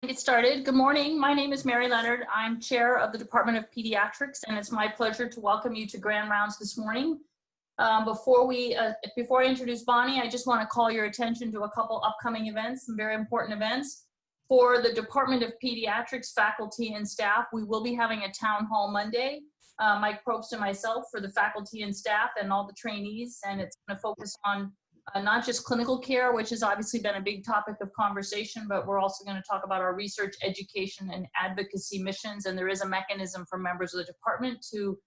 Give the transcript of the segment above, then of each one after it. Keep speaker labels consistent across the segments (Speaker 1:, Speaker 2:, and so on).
Speaker 1: Get started. Good morning. My name is Mary Leonard. I'm chair of the Department of Pediatrics, and it's my pleasure to welcome you to Grand Rounds this morning. Before I introduce Bonnie, I just want to call your attention to a couple upcoming events, some very important events. For the Department of Pediatrics faculty and staff, we will be having a town hall Monday. Mike Probst and myself for the faculty and staff and all the trainees, and it's going to focus on not just clinical care, which has obviously been a big topic of conversation, but we're also going to talk about our research, education, and advocacy missions. And there is a mechanism for members of the department to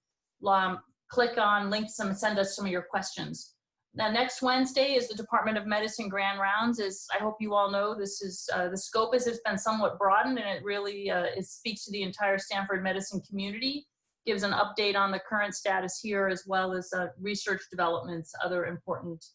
Speaker 1: click on links and send us some of your questions. Now, next Wednesday is the Department of Medicine Grand Rounds. As I hope you all know, this is the scope has been somewhat broadened, and it really it speaks to the entire Stanford medicine community, gives an update on the current status here, as well as research developments, other important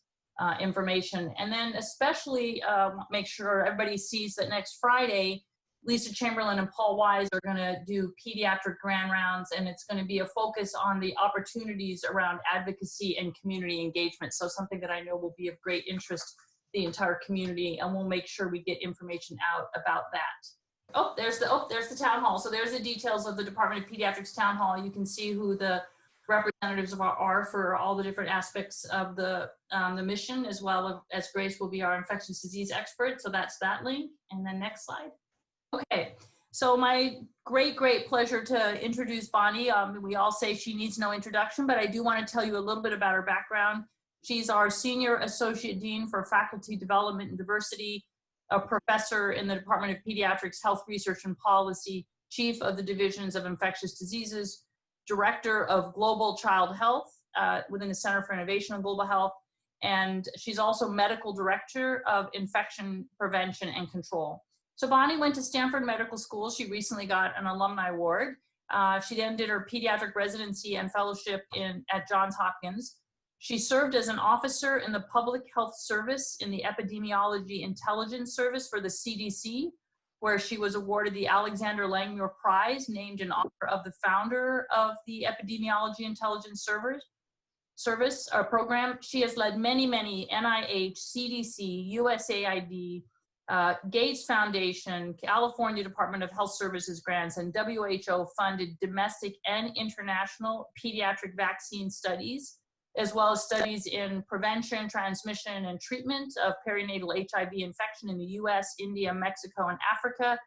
Speaker 1: information. And then especially make sure everybody sees that next Friday, Lisa Chamberlain and Paul Wise are going to do pediatric grand rounds, and it's going to be a focus on the opportunities around advocacy and community engagement. So something that I know will be of great interest to the entire community, and we'll make sure we get information out about that. There's the town hall. So there's the details of the Department of Pediatrics town hall. You can see who the representatives are for all the different aspects of the mission, as well as Grace will be our infectious disease expert. So that's that link. And then next slide. Okay, so my great pleasure to introduce Bonnie. We all say she needs no introduction, but I do want to tell you a little bit about her background. She's our Senior Associate Dean for Faculty Development and Diversity, a professor in the Department of Pediatrics, Health Research and Policy, Chief of the Divisions of Infectious Diseases, Director of Global Child Health within the Center for Innovation and Global Health, and she's also Medical Director of Infection Prevention and Control. So Bonnie went to Stanford Medical School. She recently got an alumni award. She then did her pediatric residency and fellowship at Johns Hopkins. She served as an officer in the Public Health Service in the Epidemiology Intelligence Service for the CDC, where she was awarded the Alexander Langmuir Prize, named in honor of the founder of the Epidemiology Intelligence Service program. She has led many NIH, CDC, USAID, Gates Foundation, California Department of Health Services grants, and WHO-funded domestic and international pediatric vaccine studies, as well as studies in prevention, transmission, and treatment of perinatal HIV infection in the US, India, Mexico, and Africa.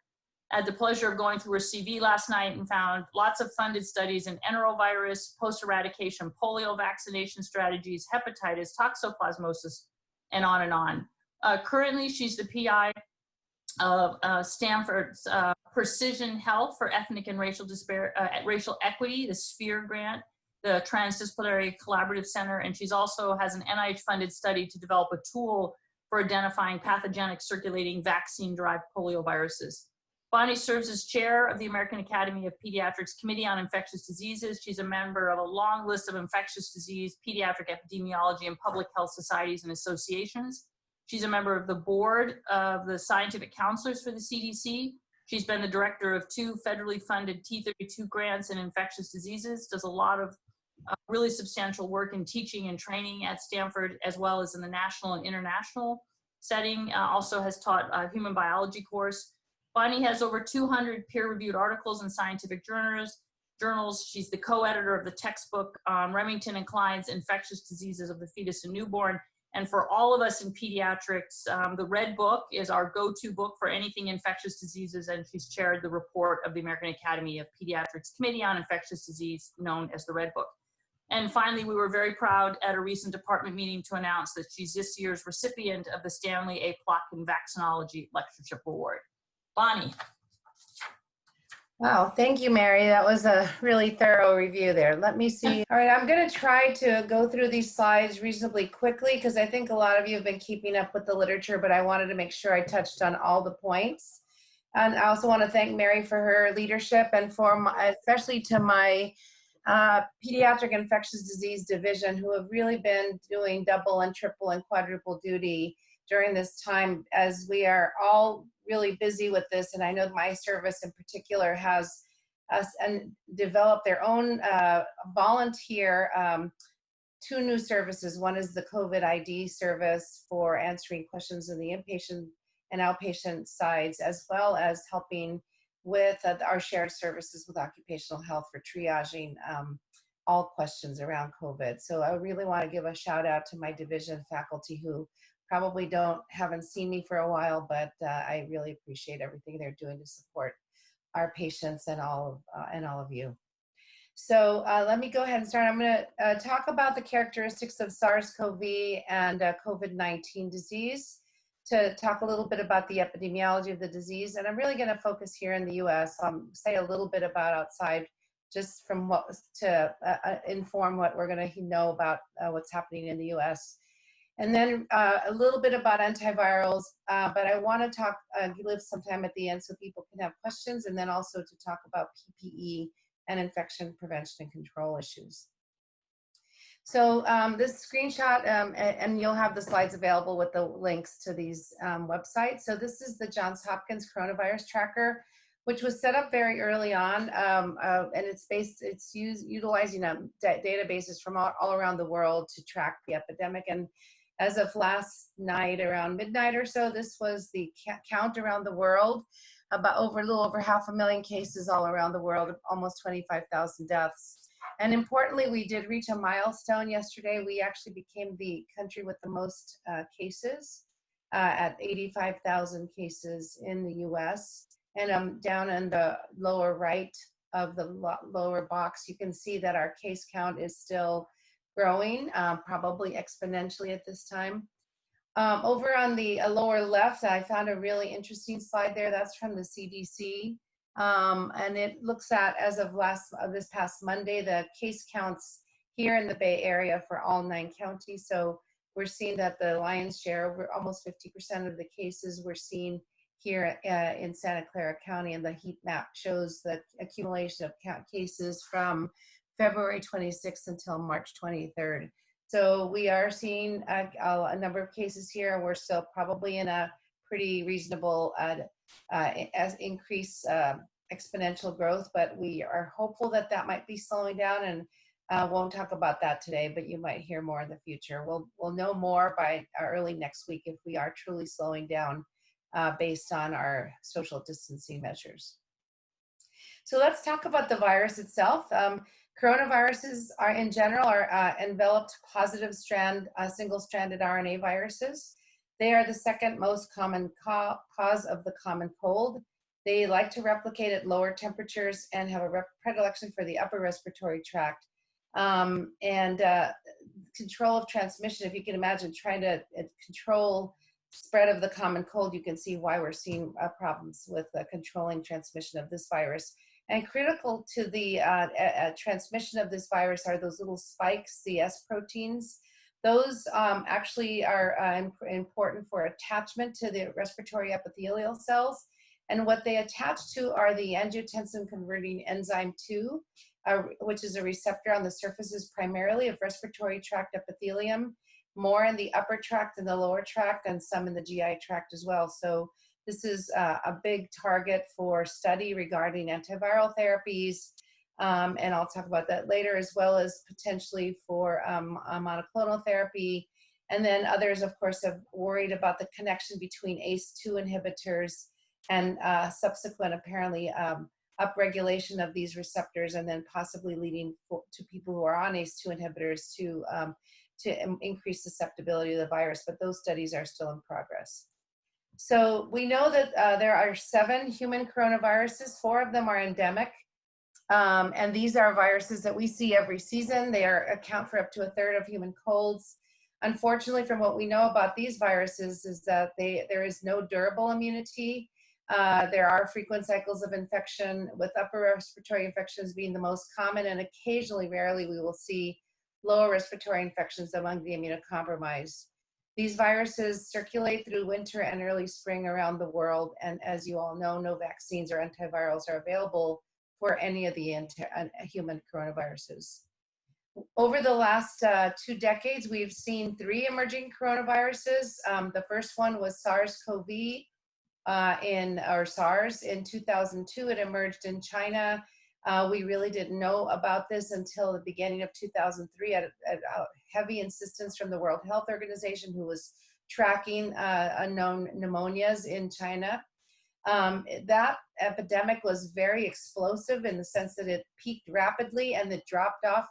Speaker 1: I had the pleasure of going through her CV last night and found lots of funded studies in enterovirus, post-eradication polio vaccination strategies, hepatitis, toxoplasmosis, and on and on. Currently, she's the PI of Stanford's Precision Health for Ethnic and Racial Equity, the SPHERE grant, the Transdisciplinary Collaborative Center, and she's also has an NIH-funded study to develop a tool for identifying pathogenic circulating vaccine-derived polioviruses. Bonnie serves as chair of the American Academy of Pediatrics Committee on Infectious Diseases. She's a member of a long list of infectious disease, pediatric epidemiology, and public health societies and associations. She's a member of the board of the scientific counselors for the CDC. She's been the director of 2 federally funded T32 grants in infectious diseases, does a lot of really substantial work in teaching and training at Stanford, as well as in the national and international setting. Also has taught a human biology course. Bonnie has over 200 peer-reviewed articles in scientific journals. She's the co-editor of the textbook Remington and Klein's Infectious Diseases of the Fetus and Newborn. And for all of us in pediatrics, the Red Book is our go-to book for anything infectious diseases, and she's chaired the report of the American Academy of Pediatrics Committee on Infectious Disease, known as the Red Book. And finally, we were very proud at a recent department meeting to announce that she's this year's recipient of the Stanley A. Plotkin Vaccinology Lectureship Award. Bonnie.
Speaker 2: Wow, thank you, Mary. That was a really thorough review there. Let me see. All right, I'm going to try to go through these slides reasonably quickly because I think a lot of you have been keeping up with the literature, but I wanted to make sure I touched on all the points. And I also want to thank Mary for her leadership and for especially to my pediatric infectious disease division, who have really been doing double and triple and quadruple duty during this time, as we are all really busy with this. And I know my service in particular has developed their own volunteer 2 new services. One is the COVID ID service for answering questions in the inpatient and outpatient sides, as well as helping with our shared services with occupational health for triaging all questions around COVID. So I really want to give a shout out to my division faculty who probably haven't seen me for a while, but I really appreciate everything they're doing to support our patients and all of you. So let me go ahead and start. I'm going to talk about the characteristics of SARS-CoV and COVID-19 disease, to talk a little bit about the epidemiology of the disease. And I'm really going to focus here in the US. Say a little bit about outside, just from to inform what we're going to know about what's happening in the US. And then a little bit about antivirals, but I want to leave some time at the end so people can have questions, and then also to talk about PPE and infection prevention and control issues. So this screenshot, and you'll have the slides available with the links to these websites. So this is the Johns Hopkins Coronavirus Tracker, which was set up very early on, and it's utilizing databases from all around the world to track the epidemic. And as of last night, around midnight or so, this was the count around the world, about a little over 500,000 cases all around the world, almost 25,000 deaths. And importantly, we did reach a milestone yesterday. We actually became the country with the most cases at 85,000 cases in the US. And down in the lower right of the lower box, you can see that our case count is still growing, probably exponentially at this time. Over on the lower left, I found a really interesting slide there. That's from the CDC. And it looks at, as of this past Monday, the case counts here in the Bay Area for all 9 counties. So we're seeing that the lion's share, over almost 50% of the cases we're seeing here in Santa Clara County, and the heat map shows the accumulation of cases from February 26th until March 23rd. So we are seeing a number of cases here. We're still probably in a pretty reasonable exponential growth, but we are hopeful that that might be slowing down, and won't talk about that today, but you might hear more in the future. We'll know more by early next week if we are truly slowing down based on our social distancing measures. So let's talk about the virus itself. Coronaviruses are, in general, enveloped positive single-stranded RNA viruses. They are the second most common cause of the common cold. They like to replicate at lower temperatures and have a predilection for the upper respiratory tract. Control of transmission, if you can imagine trying to control spread of the common cold, you can see why we're seeing problems with controlling transmission of this virus. And critical to the transmission of this virus are those little spikes, the S proteins. Those actually are important for attachment to the respiratory epithelial cells. And what they attach to are the angiotensin converting enzyme 2, which is a receptor on the surfaces primarily of respiratory tract epithelium, more in the upper tract than the lower tract, and some in the GI tract as well. So this is a big target for study regarding antiviral therapies, and I'll talk about that later, as well as potentially for monoclonal therapy. And then others, of course, have worried about the connection between ACE2 inhibitors and subsequent, apparently, upregulation of these receptors, and then possibly leading to people who are on ACE2 inhibitors to increase susceptibility to the virus, but those studies are still in progress. So we know that there are 7 human coronaviruses. 4 of them are endemic, and these are viruses that we see every season. They account for up to 1/3 of human colds. Unfortunately, from what we know about these viruses is that there is no durable immunity. There are frequent cycles of infection, with upper respiratory infections being the most common, and occasionally, rarely, we will see lower respiratory infections among the immunocompromised. These viruses circulate through winter and early spring around the world, and as you all know, no vaccines or antivirals are available for any of the human coronaviruses. Over the last 2 decades, we've seen 3 emerging coronaviruses. The first one was SARS-CoV, SARS in 2002. It emerged in China. We really didn't know about this until the beginning of 2003 at heavy insistence from the World Health Organization, who was tracking unknown pneumonias in China. That epidemic was very explosive in the sense that it peaked rapidly and it dropped off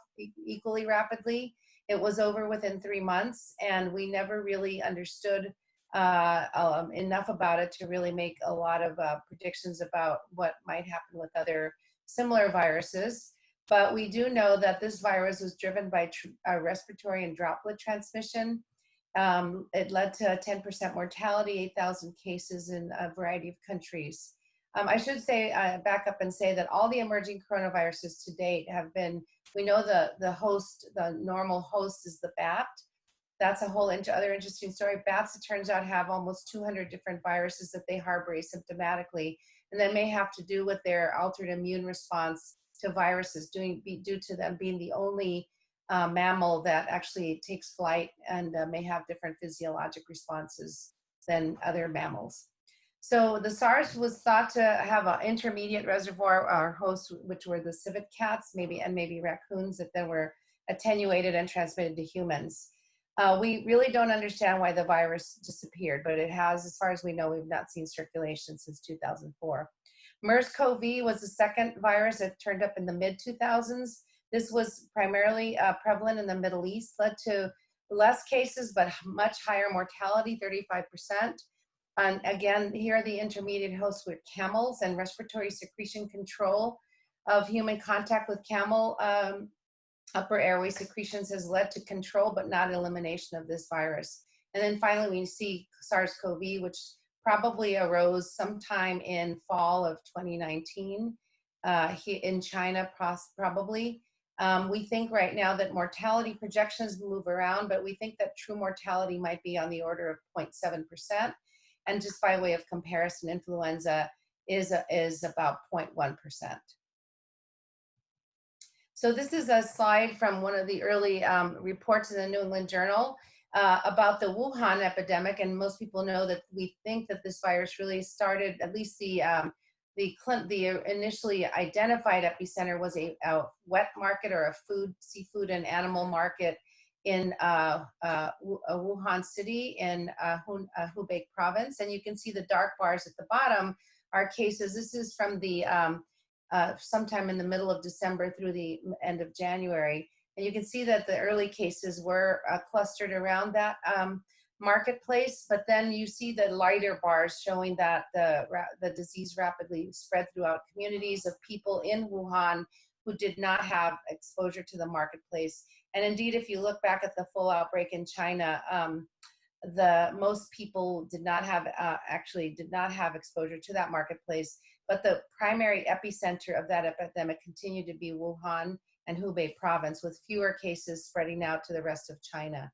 Speaker 2: equally rapidly. It was over within 3 months, and we never really understood enough about it to really make a lot of predictions about what might happen with other similar viruses. But we do know that this virus was driven by respiratory and droplet transmission. It led to a 10% mortality, 8,000 cases in a variety of countries. I should say, back up and say that all the emerging coronaviruses to date have been, we know the normal host is the bat. That's a whole other interesting story. Bats, it turns out, have almost 200 different viruses that they harbor asymptomatically, and that may have to do with their altered immune response to viruses, due to them being the only mammal that actually takes flight and may have different physiologic responses than other mammals. So the SARS was thought to have an intermediate reservoir or host, which were the civet cats, maybe raccoons, that then were attenuated and transmitted to humans. We really don't understand why the virus disappeared, but it has, as far as we know, we've not seen circulation since 2004. MERS-CoV was the second virus that turned up in the mid-2000s. This was primarily prevalent in the Middle East, led to less cases, but much higher mortality, 35%. And again, here are the intermediate hosts with camels, and respiratory secretion control of human contact with camel upper airway secretions has led to control, but not elimination of this virus. And then finally, we see SARS-CoV, which probably arose sometime in fall of 2019 in China, probably. We think right now that mortality projections move around, but we think that true mortality might be on the order of 0.7%. And just by way of comparison, influenza is about 0.1%. So this is a slide from one of the early reports in the New England Journal about the Wuhan epidemic. And most people know that we think that this virus really started, at least the initially identified epicenter was a wet market or a seafood and animal market in Wuhan city in Hubei province. And you can see the dark bars at the bottom are cases. This is from the sometime in the middle of December through the end of January. And you can see that the early cases were clustered around that marketplace, but then you see the lighter bars showing that the disease rapidly spread throughout communities of people in Wuhan who did not have exposure to the marketplace. And indeed, if you look back at the full outbreak in China, most people did not have exposure to that marketplace, but the primary epicenter of that epidemic continued to be Wuhan and Hubei province, with fewer cases spreading out to the rest of China.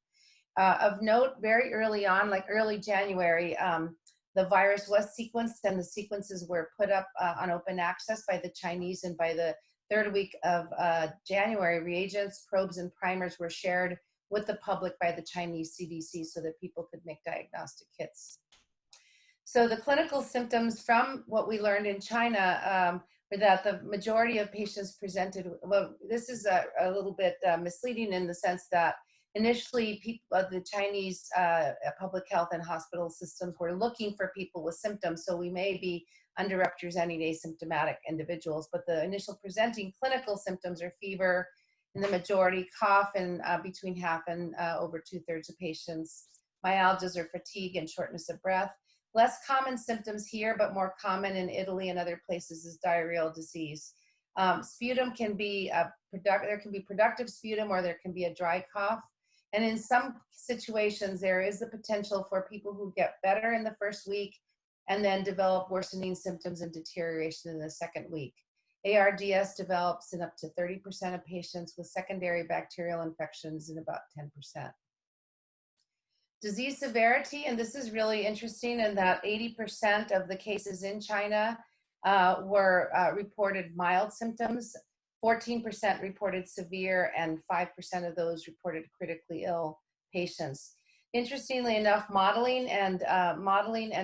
Speaker 2: Of note, very early on, like early January, the virus was sequenced, and the sequences were put up on open access by the Chinese, and by the third week of January, reagents, probes, and primers were shared with the public by the Chinese CDC so that people could make diagnostic kits. So the clinical symptoms from what we learned in China were that the majority of patients presented, well, this is a little bit misleading in the sense that initially the Chinese public health and hospital systems were looking for people with symptoms, so we may be underrepresenting asymptomatic individuals, but the initial presenting clinical symptoms are fever in the majority, cough in between half and over 2/3 of patients, myalgias or fatigue and shortness of breath. Less common symptoms here, but more common in Italy and other places, is diarrheal disease. Sputum can be, there can be productive sputum, or there can be a dry cough. And in some situations, there is the potential for people who get better in the first week and then develop worsening symptoms and deterioration in the second week. ARDS develops in up to 30% of patients, with secondary bacterial infections in about 10%. Disease severity, and this is really interesting in that 80% of the cases in China were reported mild symptoms, 14% reported severe, and 5% of those reported critically ill patients. Interestingly enough, modeling and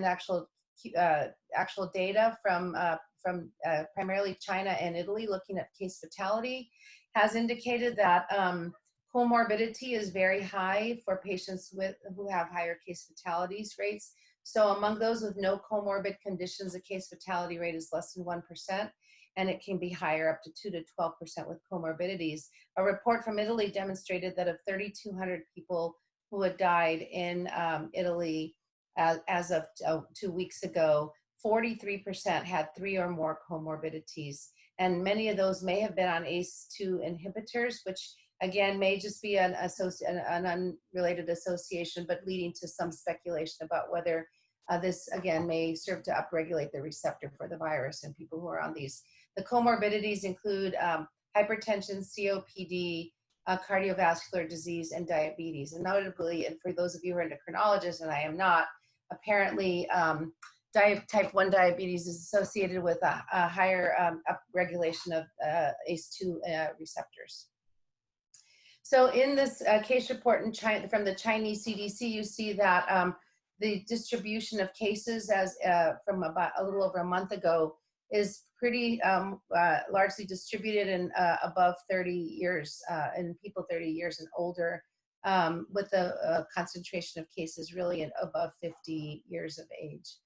Speaker 2: actual data from primarily China and Italy, looking at case fatality, has indicated that Comorbidity is very high for patients who have higher case fatalities rates. So among those with no comorbid conditions, the case fatality rate is less than 1%, and it can be higher, up to 2 to 12% with comorbidities. A report from Italy demonstrated that of 3,200 people who had died in Italy as of 2 weeks ago, 43% had 3 or more comorbidities. And many of those may have been on ACE2 inhibitors, which again may just be an unrelated association, but leading to some speculation about whether this again may serve to upregulate the receptor for the virus in people who are on these. The comorbidities include hypertension, COPD, cardiovascular disease, and diabetes. And notably, and for those of you who are endocrinologists, and I am not, apparently type 1 diabetes is associated with a higher upregulation of ACE2 receptors. So in this case report in China, from the Chinese CDC, you see that the distribution of cases as from about a little over a month ago is pretty largely distributed in above 30 years, in people 30 years and older, with a concentration of cases really in above 50 years of age.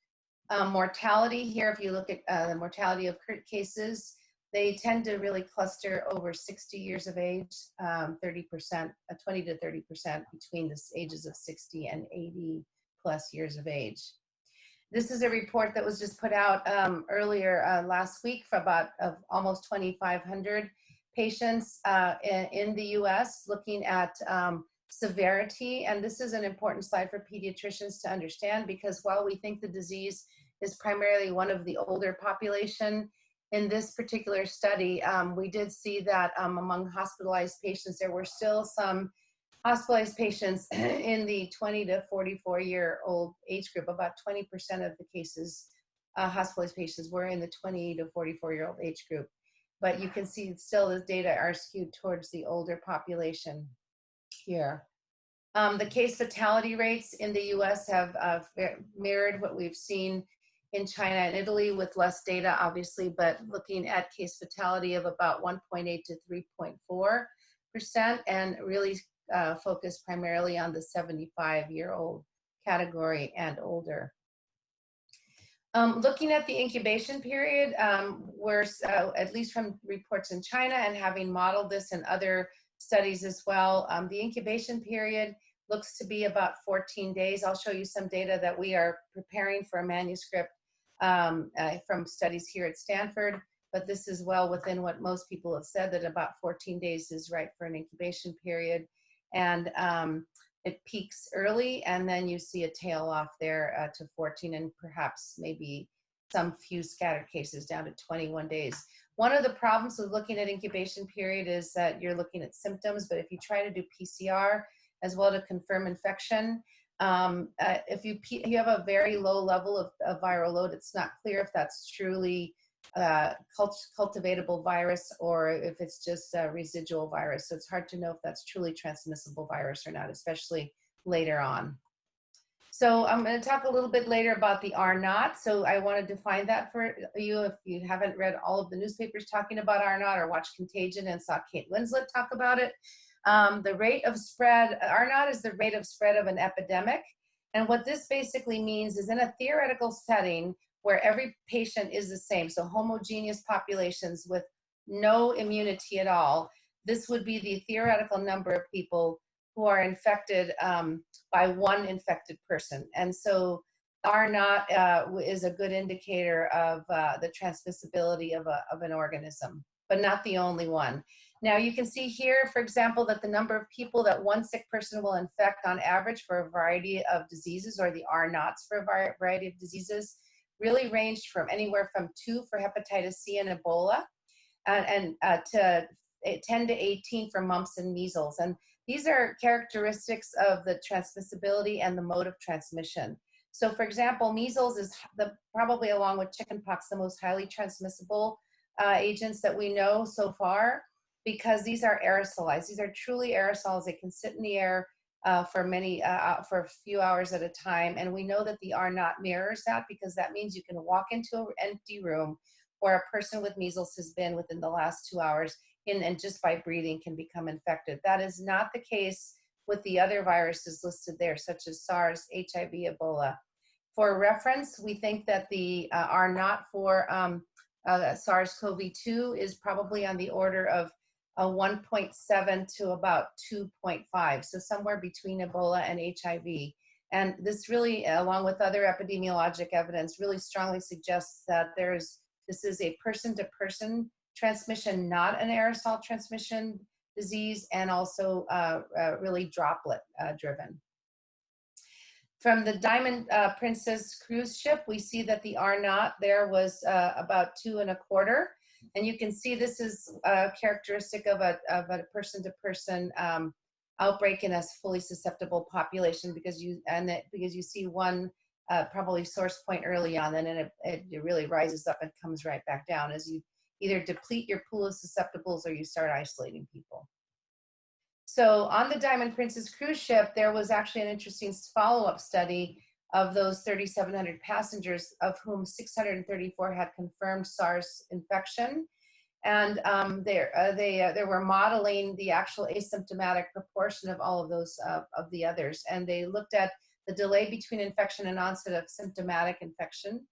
Speaker 2: Mortality here, if you look at the mortality of cases, they tend to really cluster over 60 years of age, 30%, 20 to 30% between the ages of 60 and 80 plus years of age. This is a report that was just put out earlier last week for about almost 2,500 patients in the US looking at severity. And this is an important slide for pediatricians to understand, because while we think the disease is primarily one of the older population, in this particular study, we did see that among hospitalized patients, there were still some hospitalized patients in the 20 to 44-year-old age group. About 20% of the cases, hospitalized patients were in the 20 to 44-year-old age group. But you can see still the data are skewed towards the older population here. The case fatality rates in the US have mirrored what we've seen in China and Italy, with less data, obviously, but looking at case fatality of about 1.8 to 3.4%, and really focused primarily on the 75-year-old category and older. Looking at the incubation period, we're, at least from reports in China and having modeled this in other studies as well, the incubation period looks to be about 14 days. I'll show you some data that we are preparing for a manuscript from studies here at Stanford, but this is well within what most people have said, that about 14 days is right for an incubation period. And it peaks early, and then you see a tail off there to 14, and perhaps maybe some few scattered cases down to 21 days. One of the problems with looking at incubation period is that you're looking at symptoms, but if you try to do PCR as well to confirm infection, if you have a very low level of viral load, it's not clear if that's truly cultivatable virus or if it's just a residual virus. So it's hard to know if that's truly transmissible virus or not, especially later on. So I'm going to talk a little bit later about the R0. So I want to define that for you if you haven't read all of the newspapers talking about R0 or watched Contagion and saw Kate Winslet talk about it. The rate of spread, R0 is the rate of spread of an epidemic. And what this basically means is, in a theoretical setting where every patient is the same, so homogeneous populations with no immunity at all, this would be the theoretical number of people who are infected by one infected person. And so R0 is a good indicator of the transmissibility of an organism, but not the only one. Now you can see here, for example, that the number of people that one sick person will infect on average for a variety of diseases, or the R0s for a variety of diseases, really ranged from anywhere from 2 for hepatitis C and Ebola, and to 10 to 18 for mumps and measles. And these are characteristics of the transmissibility and the mode of transmission. So for example, measles is probably, along with chickenpox, the most highly transmissible agents that we know so far, because these are aerosolized. These are truly aerosols. They can sit in the air for a few hours at a time. And we know that the R0 mirrors that, because that means you can walk into an empty room where a person with measles has been within the last 2 hours, in and just by breathing can become infected. That is not the case with the other viruses listed there, such as SARS, HIV, Ebola. For reference, we think that the R0 for SARS-CoV2 is probably on the order of 1.7 to about 2.5, so somewhere between Ebola and HIV. And this really, along with other epidemiologic evidence, really strongly suggests that this is a person-to-person transmission, not an aerosol transmission disease, and also really droplet driven. From the Diamond Princess cruise ship, we see that the R0 there was about 2.25. And you can see this is characteristic of a person-to-person outbreak in a fully susceptible population, because you see one probably source point early on, and then it really rises up and comes right back down as you either deplete your pool of susceptibles or you start isolating people. So on the Diamond Princess cruise ship, there was actually an interesting follow-up study of those 3,700 passengers, of whom 634 had confirmed SARS infection. And they were modeling the actual asymptomatic proportion of all of those, of the others. And they looked at the delay between infection and onset of symptomatic infection,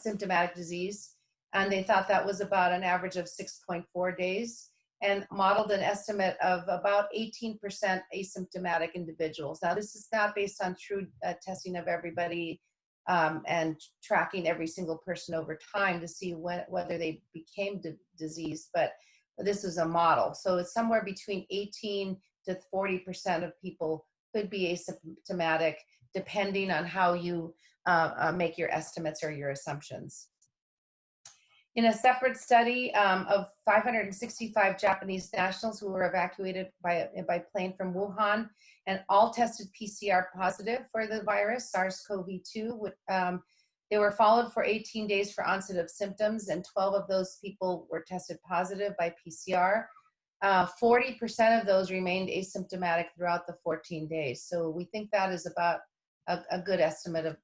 Speaker 2: symptomatic disease. And they thought that was about an average of 6.4 days, and modeled an estimate of about 18% asymptomatic individuals. Now, this is not based on true testing of everybody and tracking every single person over time to see whether they became diseased, but this is a model. So it's somewhere between 18 to 40% of people could be asymptomatic, depending on how you make your estimates or your assumptions. In a separate study of 565 Japanese nationals who were evacuated by plane from Wuhan and all tested PCR positive for the virus, SARS-CoV2, they were followed for 18 days for onset of symptoms, and 12 of those people were tested positive by PCR. 40% of those remained asymptomatic throughout the 14 days. So we think that is about a good estimate of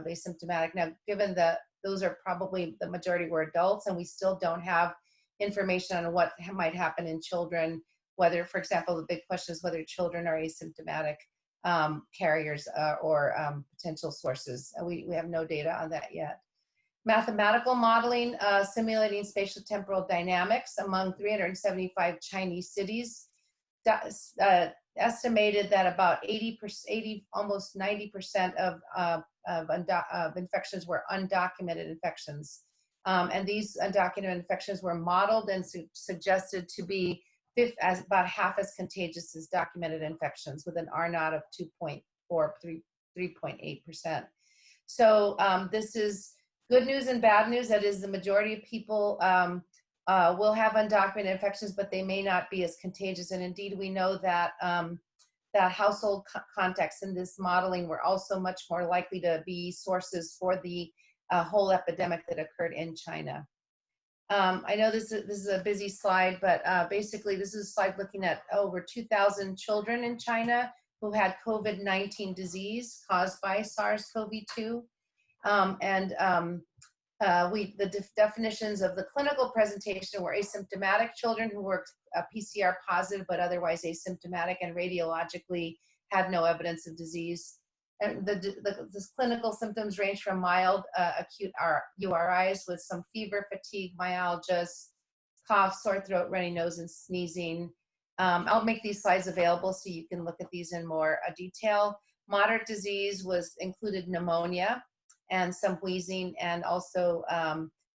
Speaker 2: asymptomatic. Now, given that those are probably the majority were adults, and we still don't have information on what might happen in children, whether, for example, the big question is whether children are asymptomatic carriers or potential sources. We have no data on that yet. Mathematical modeling simulating spatial temporal dynamics among 375 Chinese cities estimated that about 80%, almost 90% of infections were undocumented infections. And these undocumented infections were modeled and suggested to be about half as contagious as documented infections, with an R0 of 2.4, 3.8%. So this is good news and bad news. That is, the majority of people will have undocumented infections, but they may not be as contagious. And indeed, we know that that household contacts in this modeling were also much more likely to be sources for the whole epidemic that occurred in China. I know this is a busy slide, but basically this is a slide looking at over 2,000 children in China who had COVID-19 disease caused by SARS-CoV2. The definitions of the clinical presentation were asymptomatic children who were PCR positive but otherwise asymptomatic and radiologically had no evidence of disease. And the clinical symptoms range from mild acute URIs with some fever, fatigue, myalgia, cough, sore throat, runny nose, and sneezing. I'll make these slides available so you can look at these in more detail. Moderate disease included pneumonia and some wheezing, and also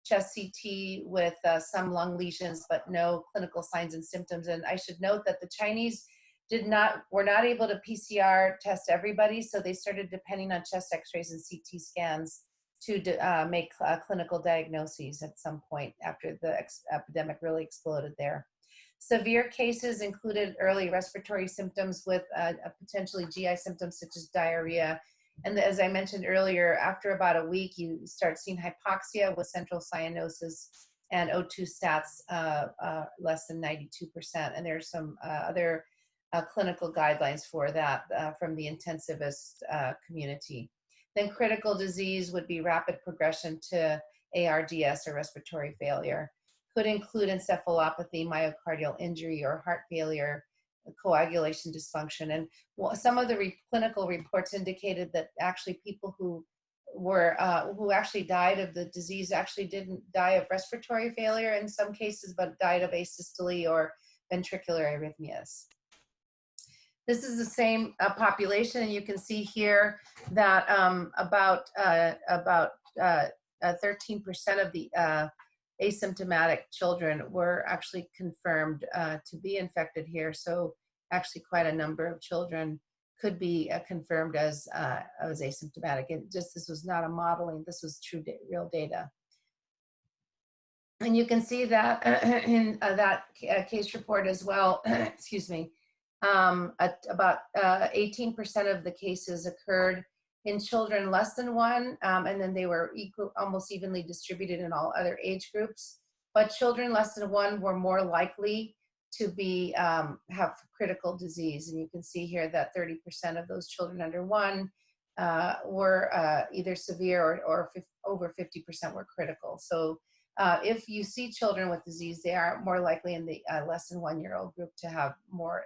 Speaker 2: chest CT with some lung lesions, but no clinical signs and symptoms. And I should note that the Chinese were not able to PCR test everybody, so they started depending on chest x-rays and CT scans to make clinical diagnoses at some point after the epidemic really exploded there. Severe cases included early respiratory symptoms with potentially GI symptoms such as diarrhea. And as I mentioned earlier, after about a week, you start seeing hypoxia with central cyanosis and O2 stats less than 92%. And there's some other clinical guidelines for that from the intensivist community. Then critical disease would be rapid progression to ARDS or respiratory failure. could include encephalopathy, myocardial injury, or heart failure, coagulation dysfunction. And some of the clinical reports indicated that actually people who actually died of the disease actually didn't die of respiratory failure in some cases, but died of asystole or ventricular arrhythmias. This is the same population, and you can see here that about 13% of the asymptomatic children were actually confirmed to be infected here. So actually quite a number of children could be confirmed as asymptomatic. And just, this was not a modeling, this was true real data. And you can see that in that case report as well, excuse me, about 18% of the cases occurred in children less than 1, and then they were almost evenly distributed in all other age groups. But children less than 1 were more likely to be have critical disease, and you can see here that 30% of those children under 1 were either severe or over 50% were critical. So if you see children with disease, they are more likely in the less than 1-year-old group to have more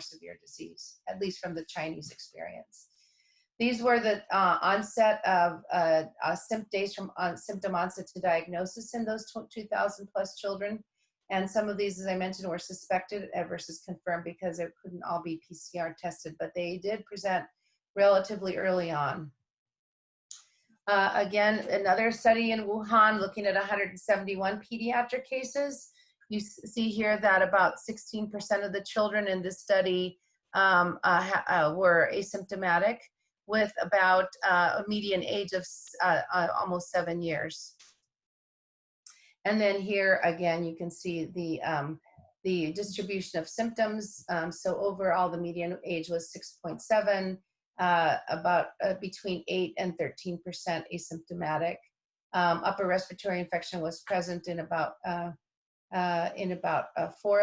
Speaker 2: severe disease, at least from the Chinese experience. These were the onset of days from symptom onset to diagnosis in those 2,000 plus children. And some of these, as I mentioned, were suspected versus confirmed because it couldn't all be PCR tested, but they did present relatively early on. Again, another study in Wuhan looking at 171 pediatric cases. You see here that about 16% of the children in this study were asymptomatic, with about a median age of almost 7 years. And then here again, you can see the distribution of symptoms. So overall, the median age was 6.7. About between 8 and 13% asymptomatic. Upper respiratory infection was present in about 4%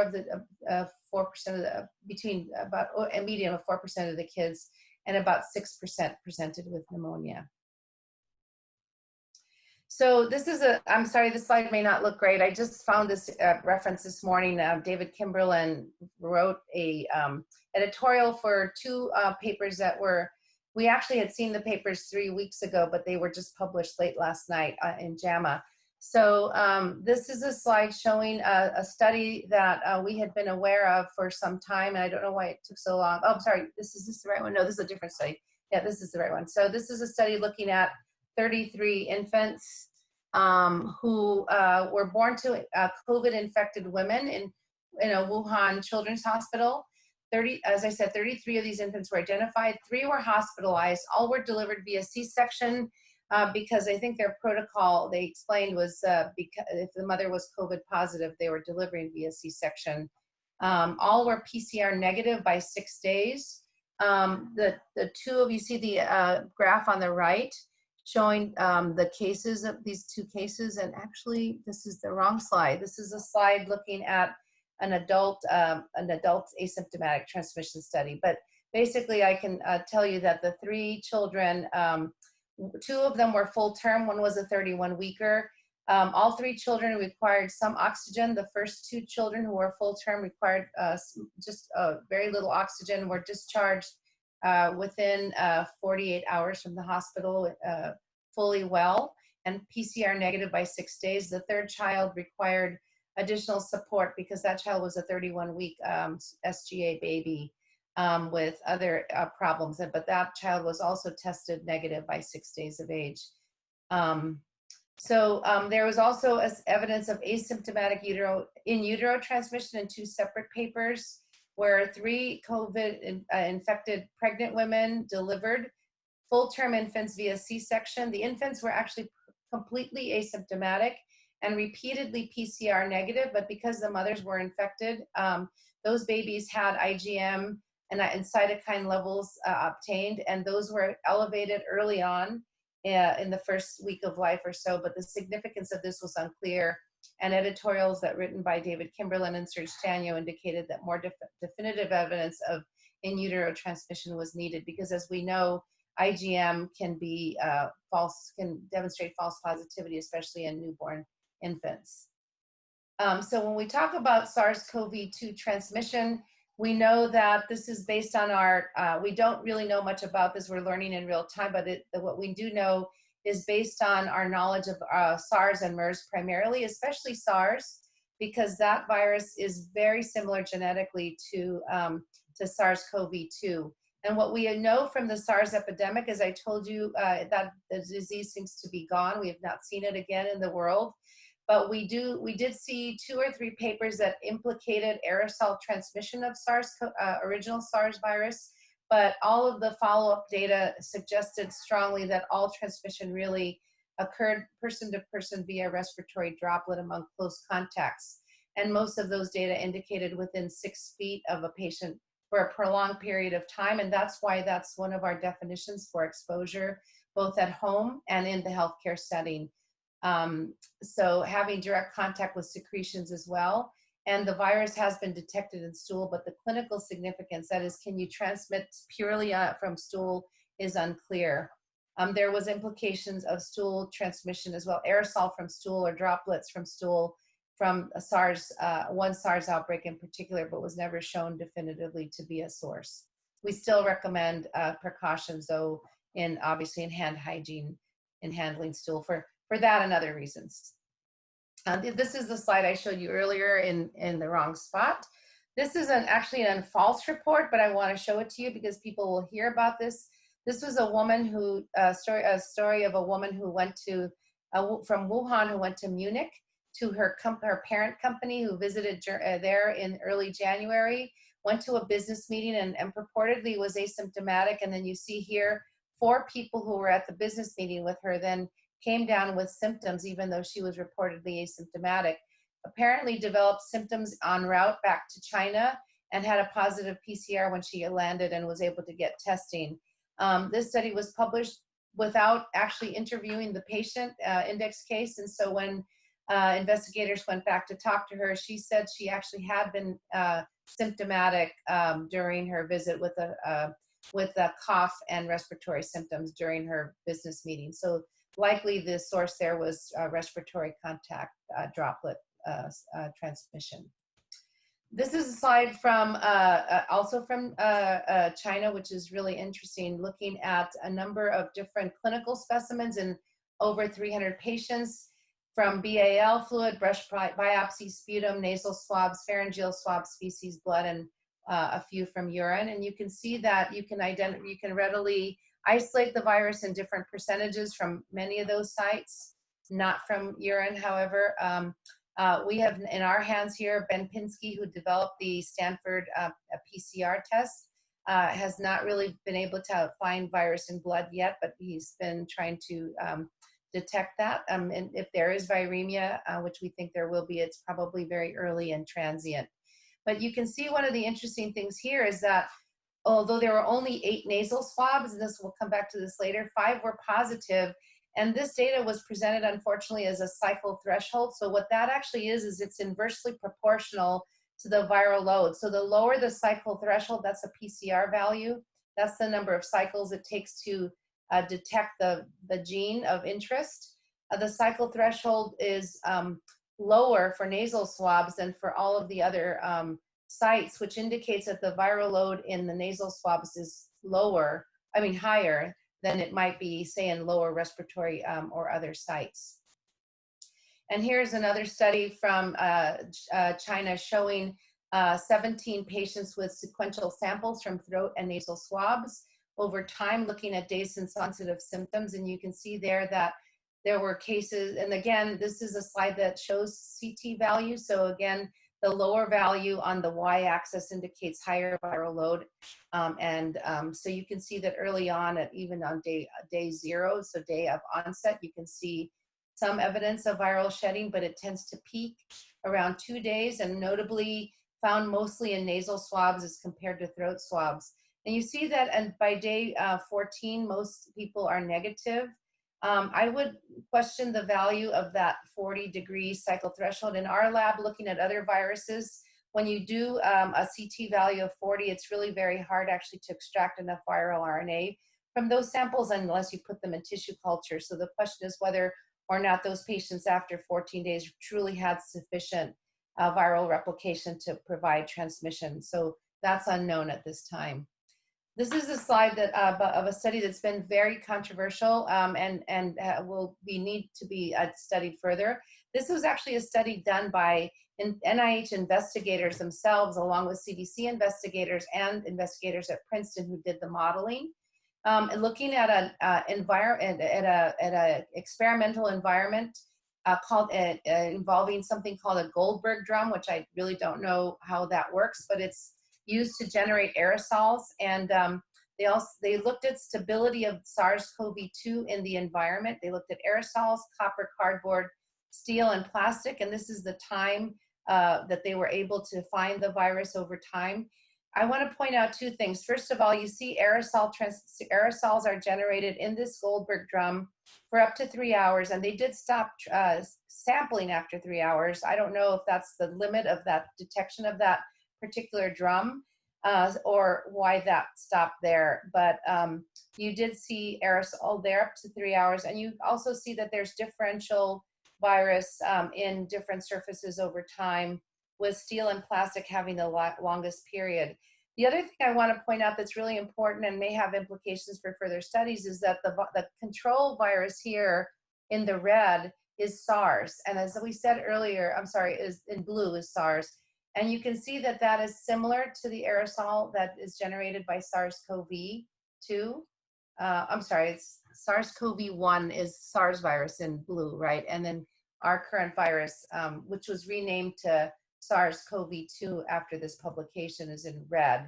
Speaker 2: of the, between about a median of 4% of the kids, and about 6% presented with pneumonia. So this is I'm sorry, this slide may not look great. I just found this reference this morning. David Kimberlin wrote a editorial for 2 papers that we actually had seen the papers 3 weeks ago, but they were just published late last night in JAMA. So this is a slide showing a study that we had been aware of for some time, and I don't know why it took so long. Oh, I'm sorry, is this the right one? No, this is a different study. Yeah, this is the right one. So this is a study looking at 33 infants who were born to COVID-infected women in a Wuhan Children's Hospital. As I said, 33 of these infants were identified. 3 were hospitalized. All were delivered via C-section because I think their protocol, they explained, was because if the mother was COVID positive, they were delivering via C-section. All were PCR negative by 6 days. The 2 of you see the graph on the right showing the cases of these 2 cases, and actually this is the wrong slide. This is a slide looking at an adult asymptomatic transmission study. But basically I can tell you that the 3 children, 2 of them were full term, 1 was a 31-weeker. All 3 children required some oxygen. The first 2 children who were full term required just very little oxygen, were discharged within 48 hours from the hospital, fully well, and PCR negative by 6 days. The 3rd child required additional support because that child was a 31-week SGA baby with other problems, but that child was also tested negative by 6 days of age. There was also evidence of asymptomatic in utero transmission in 2 separate papers, where 3 COVID-infected pregnant women delivered full-term infants via C-section. The infants were actually completely asymptomatic and repeatedly PCR negative, but because the mothers were infected, those babies had IgM and cytokine levels obtained, and those were elevated early on in the first week of life or so, but the significance of this was unclear. And editorials that written by David Kimberlin and Serge Tanyo indicated that more definitive evidence of in utero transmission was needed, because as we know, IgM can be can demonstrate false positivity, especially in newborn infants. So when we talk about SARS-CoV-2 transmission, we know that this is based on our, we don't really know much about this, we're learning in real time, but what we do know is based on our knowledge of SARS and MERS primarily, especially SARS, because that virus is very similar genetically to SARS-CoV-2. And what we know from the SARS epidemic, as I told you, that the disease seems to be gone. We have not seen it again in the world. But we did see 2 or 3 papers that implicated aerosol transmission of original SARS virus, but all of the follow-up data suggested strongly that all transmission really occurred person to person via respiratory droplet among close contacts. And most of those data indicated within 6 feet of a patient for a prolonged period of time, and that's why that's one of our definitions for exposure, both at home and in the healthcare setting. So having direct contact with secretions as well. And the virus has been detected in stool, but the clinical significance, that is, can you transmit purely from stool, is unclear. There was implications of stool transmission as well, aerosol from stool or droplets from stool from a SARS, one SARS outbreak in particular, but was never shown definitively to be a source. We still recommend precautions, though, obviously in hand hygiene in handling stool for that and other reasons. This is the slide I showed you earlier in the wrong spot. This is actually a false report, but I want to show it to you because people will hear about this. This was a woman who, a story of a woman who went to, from Wuhan, who went to Munich to her parent company, who visited there in early January, went to a business meeting and purportedly was asymptomatic. And then you see here 4 people who were at the business meeting with her then came down with symptoms, even though she was reportedly asymptomatic, apparently developed symptoms en route back to China and had a positive PCR when she landed and was able to get testing. This study was published without actually interviewing the patient index case. And so when investigators went back to talk to her, she said she actually had been symptomatic during her visit with a cough and respiratory symptoms during her business meeting. So likely the source there was respiratory contact droplet transmission. This is a slide from also from China, which is really interesting, looking at a number of different clinical specimens in over 300 patients, from BAL fluid, brush biopsy, sputum, nasal swabs, pharyngeal swabs, feces, blood, and a few from urine. And you can see that you can readily isolate the virus in different percentages from many of those sites, not from urine, however. We have in our hands here Ben Pinsky, who developed the Stanford PCR test, has not really been able to find virus in blood yet, but he's been trying to detect that. And if there is viremia, which we think there will be, it's probably very early and transient. But you can see one of the interesting things here is that although there were only 8 nasal swabs, and this we'll come back to this later, 5 were positive. And this data was presented, unfortunately, as a cycle threshold. So what that actually is it's inversely proportional to the viral load. So the lower the cycle threshold, that's a PCR value. That's the number of cycles it takes to detect the gene of interest. The cycle threshold is lower for nasal swabs than for all of the other sites, which indicates that the viral load in the nasal swabs is higher than it might be, say, in lower respiratory or other sites. And here's another study from China showing 17 patients with sequential samples from throat and nasal swabs over time, looking at days since onset of symptoms. And you can see there that there were cases, and again, this is a slide that shows CT value. So again, the lower value on the y-axis indicates higher viral load. So you can see that early on, even on day 0, so day of onset, you can see some evidence of viral shedding, but it tends to peak around 2 days, and notably found mostly in nasal swabs as compared to throat swabs. And you see that and by day 14, most people are negative. I would question the value of that 40-degree cycle threshold. In our lab, looking at other viruses, when you do a CT value of 40, it's really very hard actually to extract enough viral RNA from those samples unless you put them in tissue culture. So the question is whether or not those patients after 14 days truly had sufficient viral replication to provide transmission. So that's unknown at this time. This is a slide that of a study that's been very controversial and will need to be studied further. This was actually a study done by NIH investigators themselves, along with CDC investigators and investigators at Princeton who did the modeling, and looking at an experimental environment involving something called a Goldberg drum, which I really don't know how that works, but it's used to generate aerosols. And they looked at stability of SARS-CoV2 in the environment. They looked at aerosols, copper, cardboard, steel, and plastic. And this is the time that they were able to find the virus over time. I want to point out two things. First of all, you see aerosols are generated in this Goldberg drum for up to 3 hours, and they did stop sampling after 3 hours. I don't know if that's the limit of that detection of that particular drum or why that stopped there, but you did see aerosol there up to 3 hours, and you also see that there's differential virus in different surfaces over time, with steel and plastic having the longest period. The other thing I want to point out that's really important and may have implications for further studies is that the control virus here in the red is SARS, and as we said earlier, is in blue is SARS. And you can see that that is similar to the aerosol that is generated by SARS-CoV-2. It's SARS-CoV-1 is SARS virus in blue, right? And then our current virus, which was renamed to SARS-CoV-2 after this publication, is in red.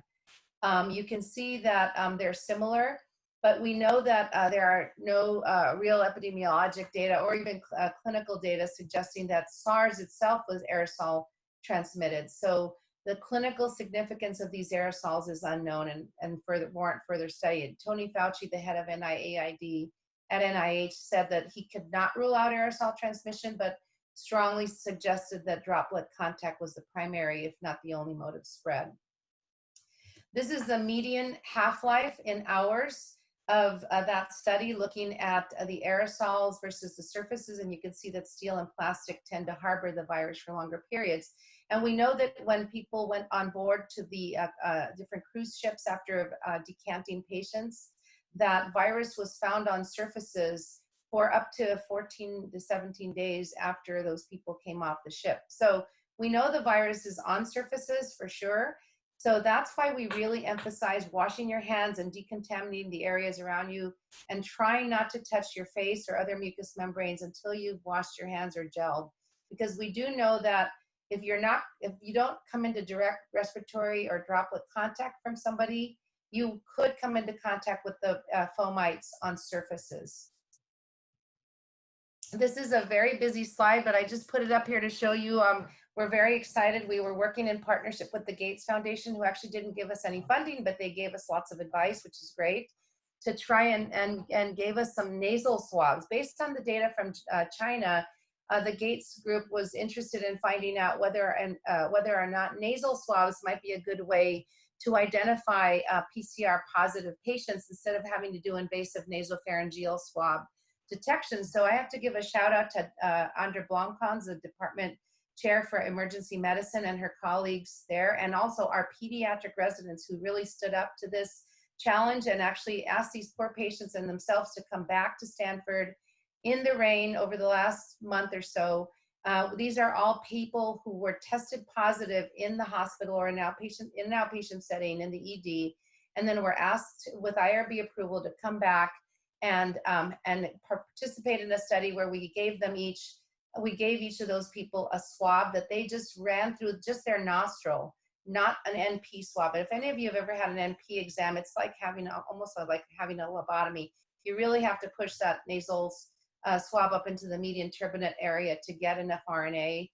Speaker 2: You can see that they're similar, but we know that there are no real epidemiologic data or even clinical data suggesting that SARS itself was aerosol transmitted. So the clinical significance of these aerosols is unknown and warrant further study. Tony Fauci, the head of NIAID at NIH, said that he could not rule out aerosol transmission, but strongly suggested that droplet contact was the primary, if not the only mode of spread. This is the median half-life in hours of that study, looking at the aerosols versus the surfaces, and you can see that steel and plastic tend to harbor the virus for longer periods. And we know that when people went on board to the different cruise ships after decanting patients, that virus was found on surfaces for up to 14 to 17 days after those people came off the ship. So we know the virus is on surfaces for sure. So that's why we really emphasize washing your hands and decontaminating the areas around you, and trying not to touch your face or other mucous membranes until you've washed your hands or gelled. Because we do know that if you don't come into direct respiratory or droplet contact from somebody, you could come into contact with the fomites on surfaces. This is a very busy slide, but I just put it up here to show you we're very excited. We were working in partnership with the Gates Foundation, who actually didn't give us any funding, but they gave us lots of advice, which is great, to try and gave us some nasal swabs. Based on the data from China, the Gates group was interested in finding out whether or not nasal swabs might be a good way to identify PCR positive patients instead of having to do invasive nasopharyngeal swab detection. So I have to give a shout out to Andra Blancans, the department chair for emergency medicine, and her colleagues there, and also our pediatric residents who really stood up to this challenge and actually asked these poor patients and themselves to come back to Stanford in the rain over the last month or so. These are all people who were tested positive in the hospital or in an outpatient setting in the ED, and then were asked with IRB approval to come back and participate in a study where we gave each of those people a swab that they just ran through just their nostril, not an NP swab. But if any of you have ever had an NP exam, it's like almost like having a lobotomy. You really have to push that nasal swab up into the median turbinate area to get enough RNA.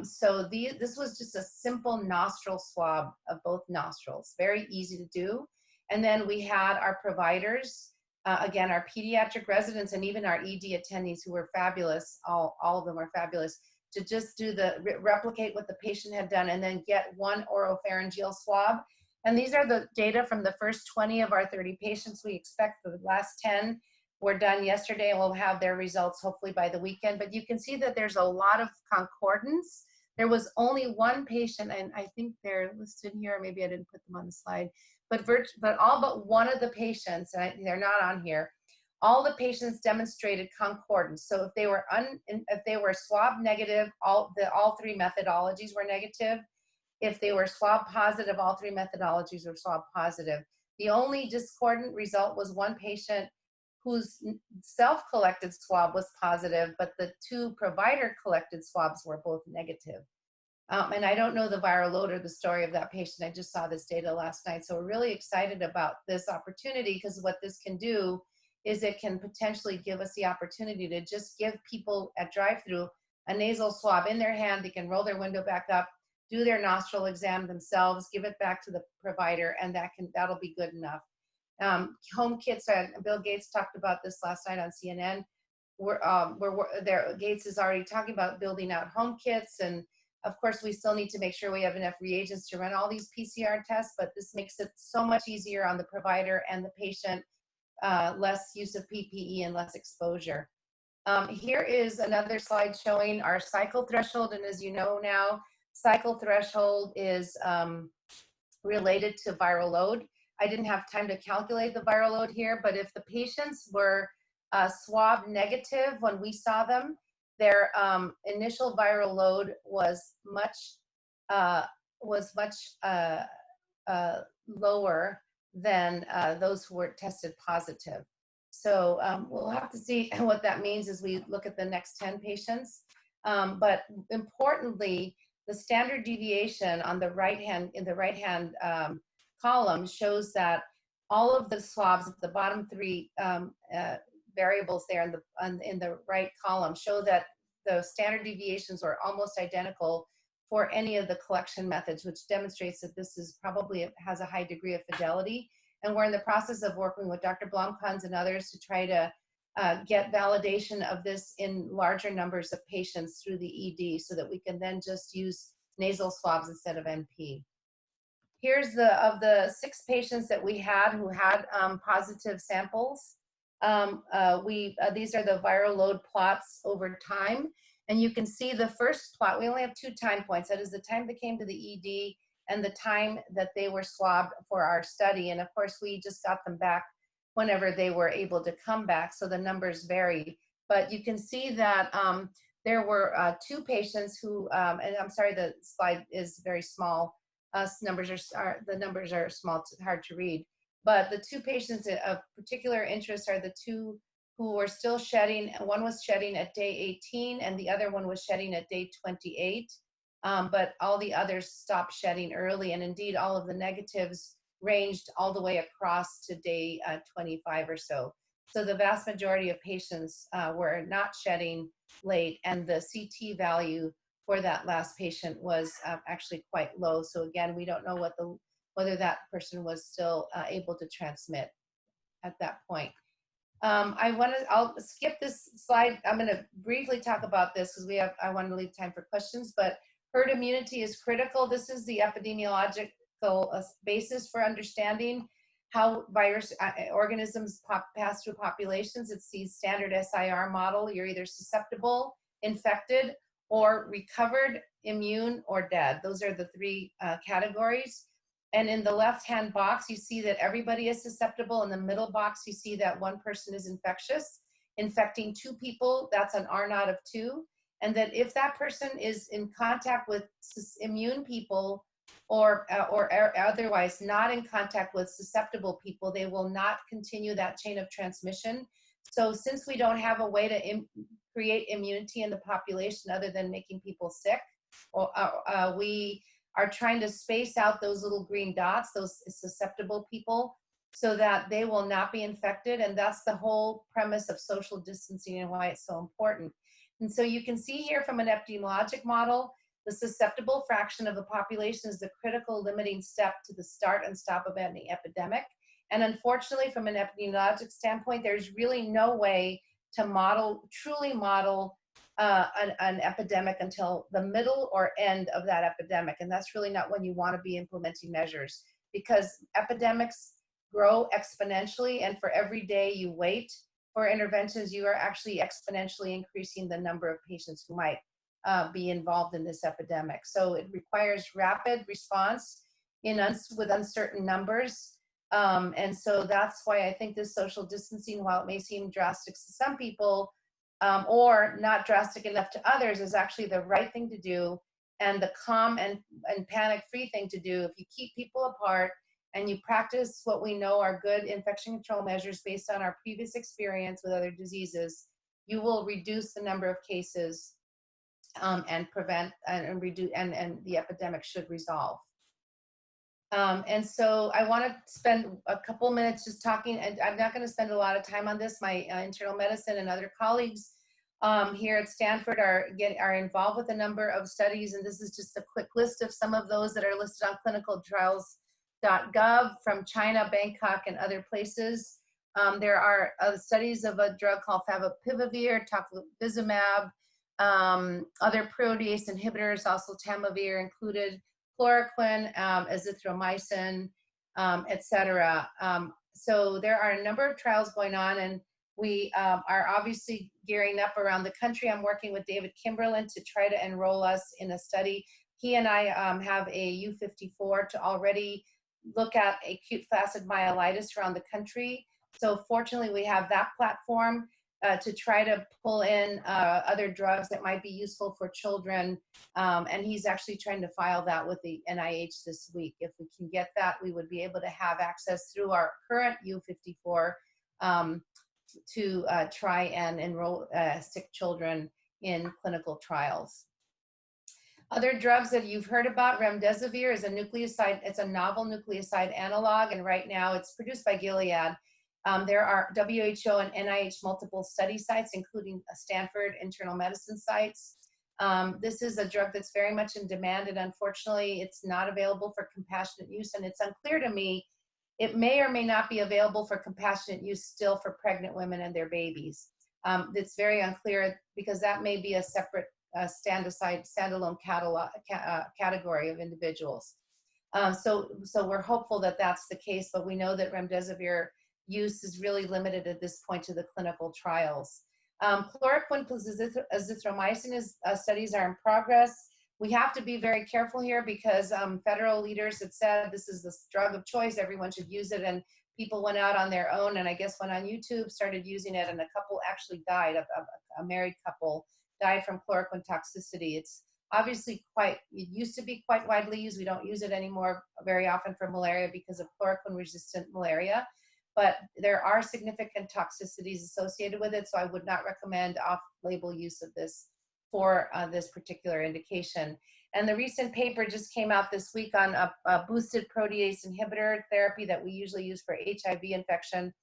Speaker 2: So this was just a simple nostril swab of both nostrils, very easy to do. And then we had our providers, again, our pediatric residents and even our ED attendees, who were fabulous, all of them were fabulous, to just do replicate what the patient had done and then get one oropharyngeal swab. And these are the data from the first 20 of our 30 patients. We expect the last 10 were done yesterday, and we'll have their results hopefully by the weekend. But you can see that there's a lot of concordance There was only one patient, and I think they're listed here. Maybe I didn't put them on the slide, but all but one of the patients, and they're not on here, all the patients demonstrated concordance. So if they were swab negative, all three methodologies were negative. If they were swab positive, all three methodologies were swab positive. The only discordant result was one patient whose self-collected swab was positive, but the two provider-collected swabs were both negative. And I don't know the viral load or the story of that patient. I just saw this data last night. So we're really excited about this opportunity, because what this can do is it can potentially give us the opportunity to just give people at drive-through a nasal swab in their hand. They can roll their window back up, do their nostril exam themselves, give it back to the provider, and that'll be good enough. Home kits, Bill Gates talked about this last night on CNN. Gates is already talking about building out home kits, and of course we still need to make sure we have enough reagents to run all these PCR tests, but this makes it so much easier on the provider and the patient, less use of PPE and less exposure. Here is another slide showing our cycle threshold, and as you know now, cycle threshold is related to viral load. I didn't have time to calculate the viral load here, but if the patients were swab negative when we saw them, their initial viral load was much lower than those who were tested positive. So we'll have to see what that means as we look at the next 10 patients. But importantly, the standard deviation on the right hand column shows that all of the swabs of the bottom three variables there in the right column show that the standard deviations are almost identical for any of the collection methods, which demonstrates that this is probably has a high degree of fidelity. And we're in the process of working with Dr. Blomkans and others to try to get validation of this in larger numbers of patients through the ED, so that we can then just use nasal swabs instead of NP. Here's of the 6 patients that we had who had positive samples. These are the viral load plots over time. And you can see the first plot, we only have 2 time points. That is the time they came to the ED and the time that they were swabbed for our study. And of course, we just got them back whenever they were able to come back. So the numbers vary. But you can see that there were 2 patients who, and I'm sorry, the slide is very small. The numbers are small, hard to read. But the 2 patients of particular interest are the 2 who were still shedding. One was shedding at day 18, and the other one was shedding at day 28. But all the others stopped shedding early, and indeed all of the negatives ranged all the way across to day 25 or so. So the vast majority of patients were not shedding late, and the CT value for that last patient was actually quite low. So again, we don't know whether that person was still able to transmit at that point. I'll skip this slide. I'm going to briefly talk about this because I want to leave time for questions, but herd immunity is critical. This is the epidemiological basis for understanding how organisms pass through populations. It's the standard SIR model. You're either susceptible, infected, or recovered, immune, or dead. Those are the 3 categories. And in the left-hand box, you see that everybody is susceptible. In the middle box, you see that one person is infectious, infecting 2 people. That's an R0 of 2. And that if that person is in contact with immune people or otherwise not in contact with susceptible people, they will not continue that chain of transmission. So since we don't have a way to create immunity in the population other than making people sick, we are trying to space out those little green dots, those susceptible people, so that they will not be infected. And that's the whole premise of social distancing and why it's so important. And so you can see here from an epidemiologic model, the susceptible fraction of the population is the critical limiting step to the start and stop of any epidemic. And unfortunately, from an epidemiologic standpoint, there's really no way to truly model an epidemic until the middle or end of that epidemic. And that's really not when you want to be implementing measures, because epidemics grow exponentially, and for every day you wait for interventions, you are actually exponentially increasing the number of patients who might be involved in this epidemic. So it requires rapid response with uncertain numbers. And so that's why I think this social distancing, while it may seem drastic to some people, or not drastic enough to others, is actually the right thing to do, and the calm and panic-free thing to do. If you keep people apart and you practice what we know are good infection control measures based on our previous experience with other diseases, you will reduce the number of cases and prevent and reduce, and the epidemic should resolve. And so I want to spend a couple minutes just talking, and I'm not going to spend a lot of time on this. My internal medicine and other colleagues here at Stanford are involved with a number of studies, and this is just a quick list of some of those that are listed on clinicaltrials.gov from China, Bangkok, and other places. There are studies of a drug called favipiravir, tocilizumab, other protease inhibitors, also tamivir included, chloroquine, azithromycin, et cetera. So there are a number of trials going on, and we are obviously gearing up around the country. I'm working with David Kimberlin to try to enroll us in a study. He and I have a U54 to already look at acute flaccid myelitis around the country. So fortunately, we have that platform to try to pull in other drugs that might be useful for children. And he's actually trying to file that with the NIH this week. If we can get that, we would be able to have access through our current U54 to try and enroll sick children in clinical trials. Other drugs that you've heard about, remdesivir is a nucleoside, it's a novel nucleoside analog, and right now it's produced by Gilead. There are WHO and NIH multiple study sites, including Stanford internal medicine sites. This is a drug that's very much in demand, and unfortunately, it's not available for compassionate use, and it's unclear to me. It may or may not be available for compassionate use still for pregnant women and their babies. It's very unclear because that may be a separate standalone category of individuals. So we're hopeful that that's the case, but we know that remdesivir use is really limited at this point to the clinical trials. Chloroquine plus azithromycin studies are in progress. We have to be very careful here because federal leaders had said this is the drug of choice, everyone should use it, and people went out on their own, and I guess went on YouTube, started using it, and a couple actually died, a married couple died from chloroquine toxicity. It's obviously it used to be quite widely used. We don't use it anymore very often for malaria because of chloroquine-resistant malaria, but there are significant toxicities associated with it, so I would not recommend off-label use of this for this particular indication. And the recent paper just came out this week on a boosted protease inhibitor therapy that we usually use for HIV infection.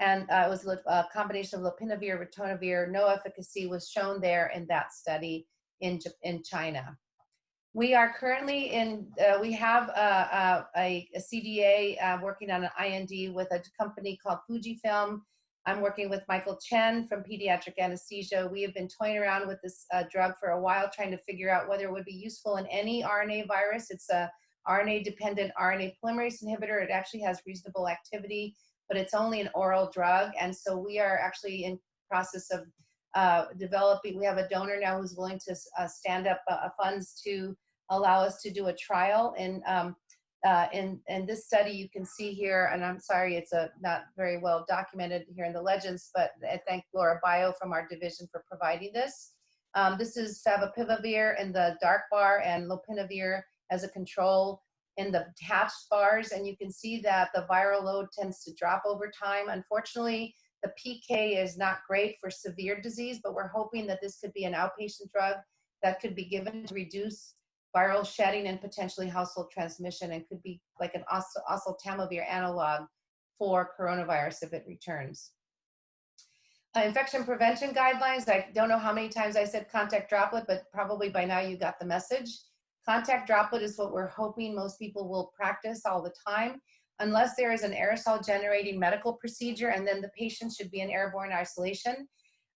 Speaker 2: And it was a combination of lopinavir, ritonavir. No efficacy was shown there in that study in China. We are currently we have a CDA working on an IND with a company called Fujifilm. I'm working with Michael Chen from Pediatric Anesthesia. We have been toying around with this drug for a while, trying to figure out whether it would be useful in any RNA virus. It's a RNA-dependent RNA polymerase inhibitor. It actually has reasonable activity, but it's only an oral drug. And so we are actually in process of developing. We have a donor now who's willing to stand up funds to allow us to do a trial. In this study, you can see here, and I'm sorry, it's not very well documented here in the legends, but I thank Laura Bio from our division for providing this. This is favipiravir in the dark bar and lopinavir as a control in the hatched bars, and you can see that the viral load tends to drop over time. Unfortunately, the PK is not great for severe disease, but we're hoping that this could be an outpatient drug that could be given to reduce viral shedding and potentially household transmission, and could be like an oseltamivir analog for coronavirus if it returns. Infection prevention guidelines. I don't know how many times I said contact droplet, but probably by now you got the message. Contact droplet is what we're hoping most people will practice all the time, unless there is an aerosol generating medical procedure, and then the patient should be in airborne isolation.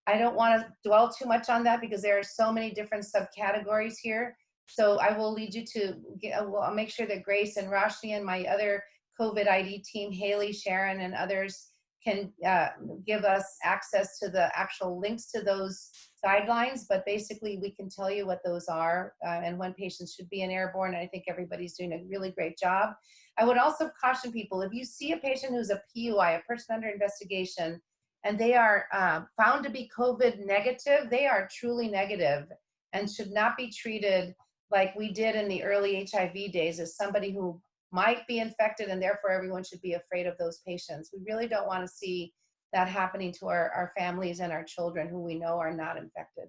Speaker 2: I don't want to dwell too much on that because there are so many different subcategories here. So I will lead you to, I'll make sure that Grace and Roshni and my other COVID ID team, Haley, Sharon, and others can give us access to the actual links to those guidelines, but basically we can tell you what those are and when patients should be in airborne. And I think everybody's doing a really great job. I would also caution people, if you see a patient who's a PUI, a person under investigation, and they are found to be COVID negative, they are truly negative and should not be treated like we did in the early HIV days as somebody who might be infected, and therefore everyone should be afraid of those patients. We really don't want to see that happening to our families and our children who we know are not infected.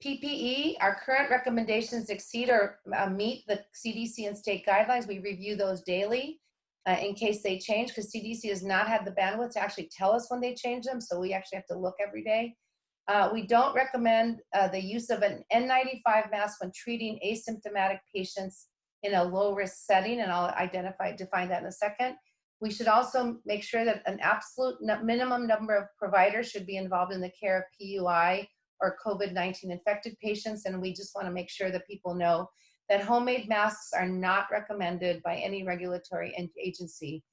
Speaker 2: PPE, our current recommendations exceed or meet the CDC and state guidelines. We review those daily in case they change, because CDC has not had the bandwidth to actually tell us when they change them, so we actually have to look every day. We don't recommend the use of an N95 mask when treating asymptomatic patients in a low-risk setting, and I'll define that in a second. We should also make sure that an absolute minimum number of providers should be involved in the care of PUI or COVID-19 infected patients, and we just want to make sure that people know that homemade masks are not recommended by any regulatory agency.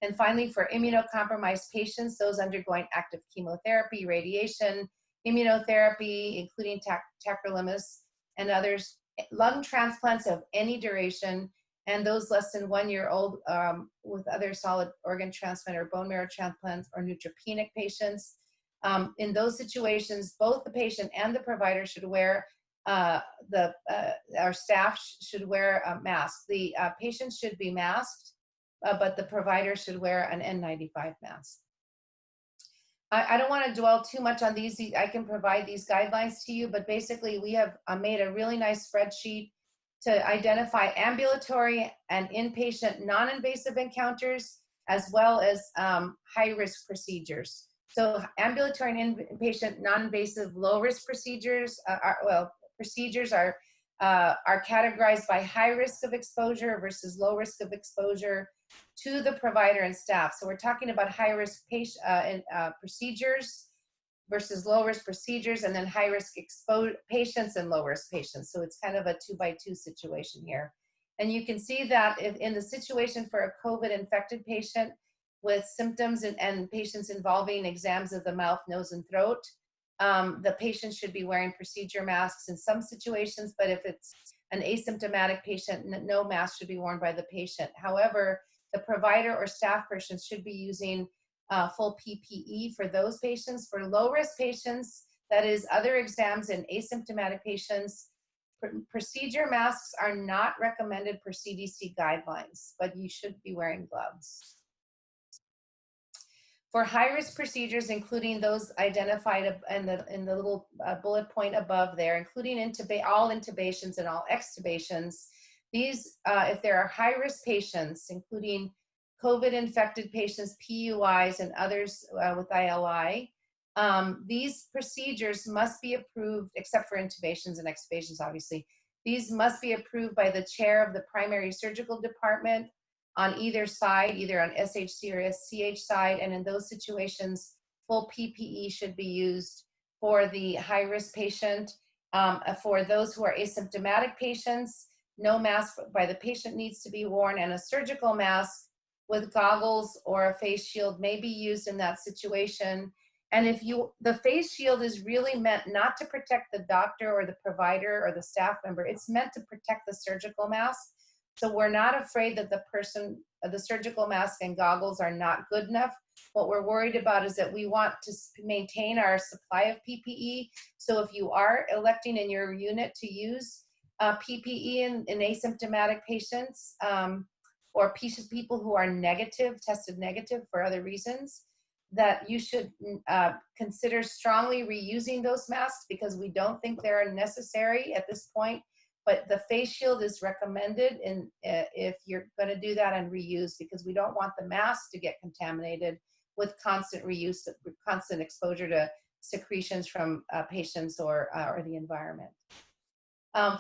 Speaker 2: And finally, for immunocompromised patients, those undergoing active chemotherapy, radiation, immunotherapy, including tacrolimus and others, lung transplants of any duration, and those less than 1 year old with other solid organ transplant or bone marrow transplants or neutropenic patients. In those situations, both the patient and the provider should wear, our staff should wear a mask. The patient should be masked, but the provider should wear an N95 mask. I don't want to dwell too much on these. I can provide these guidelines to you, but basically we have made a really nice spreadsheet to identify ambulatory and inpatient non-invasive encounters, as well as high-risk procedures. So ambulatory and inpatient non-invasive low-risk procedures are categorized by high risk of exposure versus low risk of exposure to the provider and staff. So we're talking about high risk procedures versus low risk procedures, and then high risk patients and low risk patients. So it's kind of a 2-by-2 situation here. And you can see that in the situation for a COVID infected patient with symptoms and patients involving exams of the mouth, nose, and throat, the patient should be wearing procedure masks in some situations, but if it's an asymptomatic patient, no mask should be worn by the patient. However, the provider or staff person should be using full PPE for those patients. For low-risk patients, that is other exams in asymptomatic patients, procedure masks are not recommended per CDC guidelines, but you should be wearing gloves. For high-risk procedures, including those identified in the little bullet point above there, including all intubations and all extubations, these, if there are high-risk patients, including COVID-infected patients, PUIs, and others with ILI, these procedures must be approved, except for intubations and extubations, obviously. These must be approved by the chair of the primary surgical department on either side, either on SHC or SCH side, and in those situations, full PPE should be used for the high-risk patient. For those who are asymptomatic patients, no mask by the patient needs to be worn, and a surgical mask with goggles or a face shield may be used in that situation. And if the face shield is really meant not to protect the doctor or the provider or the staff member, it's meant to protect the surgical mask. So we're not afraid that the surgical mask and goggles are not good enough. What we're worried about is that we want to maintain our supply of PPE. So if you are electing in your unit to use PPE in asymptomatic patients or people who are tested negative for other reasons, that you should consider strongly reusing those masks, because we don't think they're necessary at this point. But the face shield is recommended if you're going to do that and reuse, because we don't want the mask to get contaminated with constant reuse, constant exposure to secretions from patients or the environment.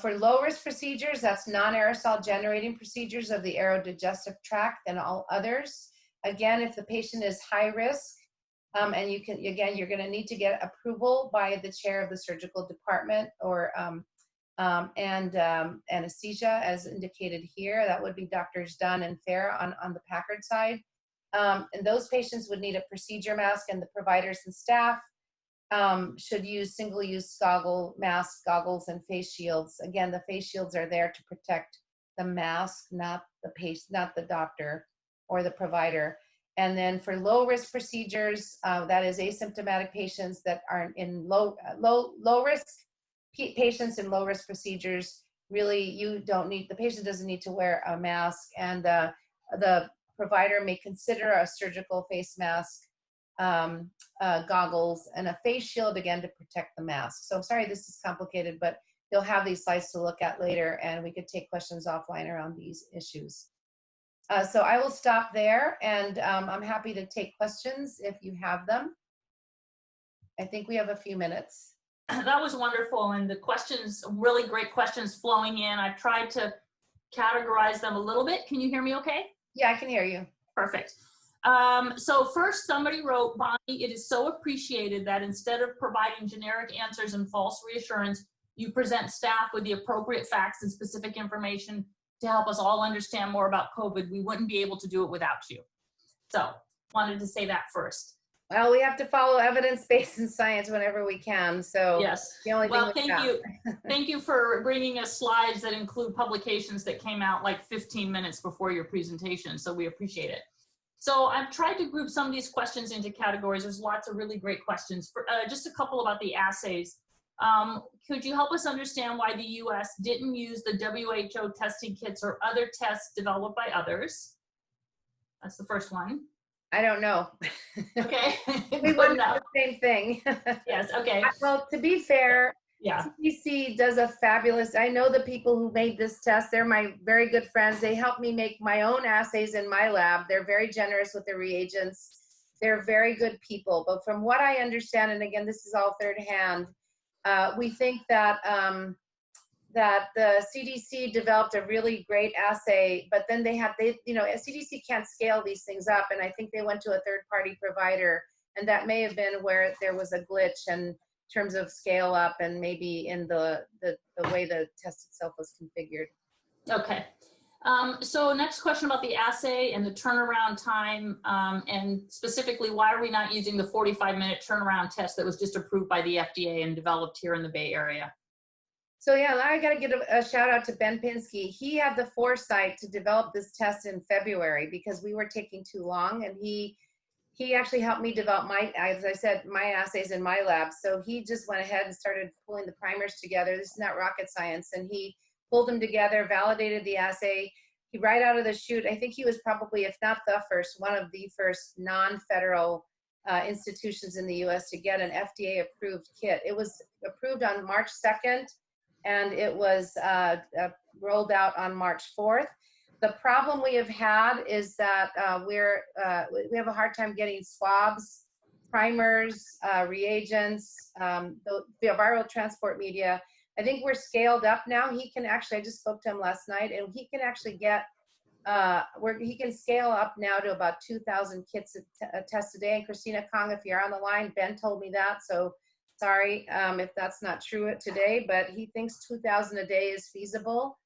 Speaker 2: For low-risk procedures, that's non-aerosol generating procedures of the aerodigestive tract and all others. Again, if the patient is high risk, and you're going to need to get approval by the chair of the surgical department or and anesthesia, as indicated here. That would be Doctors Dunn and Fair on the Packard side. And those patients would need a procedure mask, and the providers and staff should use single-use masks, goggles, and face shields. Again, the face shields are there to protect the mask, not the patient, not the doctor or the provider. And then for low-risk procedures, that is asymptomatic patients that are in low risk, patients in low-risk procedures, really the patient doesn't need to wear a mask, and the provider may consider a surgical face mask, goggles, and a face shield, again, to protect the mask. So I'm sorry this is complicated, but you'll have these slides to look at later, and we could take questions offline around these issues. So I will stop there, and I'm happy to take questions if you have them. I think we have a few minutes.
Speaker 1: That was wonderful, and the questions, really great questions flowing in. I've tried to categorize them a little bit. Can you hear me okay?
Speaker 2: Yeah, I can hear you.
Speaker 1: Perfect. So first, somebody wrote, Bonnie, it is so appreciated that instead of providing generic answers and false reassurance, you present staff with the appropriate facts and specific information to help us all understand more about COVID. We wouldn't be able to do it without you. So wanted to say that first.
Speaker 2: Well, we have to follow evidence-based and science whenever we can. So
Speaker 1: yes.
Speaker 2: The only
Speaker 1: well,
Speaker 2: thing
Speaker 1: thank you. Thank you for bringing us slides that include publications that came out like 15 minutes before your presentation. So we appreciate it. So I've tried to group some of these questions into categories. There's lots of really great questions. For, just a couple about the assays. Could you help us understand why the US didn't use the WHO testing kits or other tests developed by others? That's the first one.
Speaker 2: I don't know.
Speaker 1: Okay.
Speaker 2: We wouldn't know the same thing.
Speaker 1: Yes, okay.
Speaker 2: Well, to be fair,
Speaker 1: yeah.
Speaker 2: CDC does a fabulous, I know the people who made this test, they're my very good friends. They helped me make my own assays in my lab. They're very generous with their reagents. They're very good people. But from what I understand, and again, this is all third hand, we think that that the CDC developed a really great assay, but then CDC can't scale these things up, and I think they went to a third-party provider, and that may have been where there was a glitch in terms of scale up and maybe in the way the test itself was configured.
Speaker 1: Okay. So next question about the assay and the turnaround time, and specifically, why are we not using the 45-minute turnaround test that was just approved by the FDA and developed here in the Bay Area?
Speaker 2: So yeah, I got to give a shout out to Ben Pinsky. He had the foresight to develop this test in February because we were taking too long, and he actually helped me develop as I said, my assays in my lab. So he just went ahead and started pulling the primers together. This is not rocket science, and he pulled them together, validated the assay. He right out of the chute, I think he was probably, if not the first, one of the first non-federal institutions in the US to get an FDA approved kit. It was approved on March 2nd, and it was rolled out on March 4th. The problem we have had is that we have a hard time getting swabs, primers, reagents, the viral transport media. I think we're scaled up now. He can actually, I just spoke to him last night, and he can actually get, he can scale up now to about 2,000 kits a test a day. And Christina Kong, if you're on the line, Ben told me that, so sorry if that's not true today, but he thinks 2,000 a day is feasible.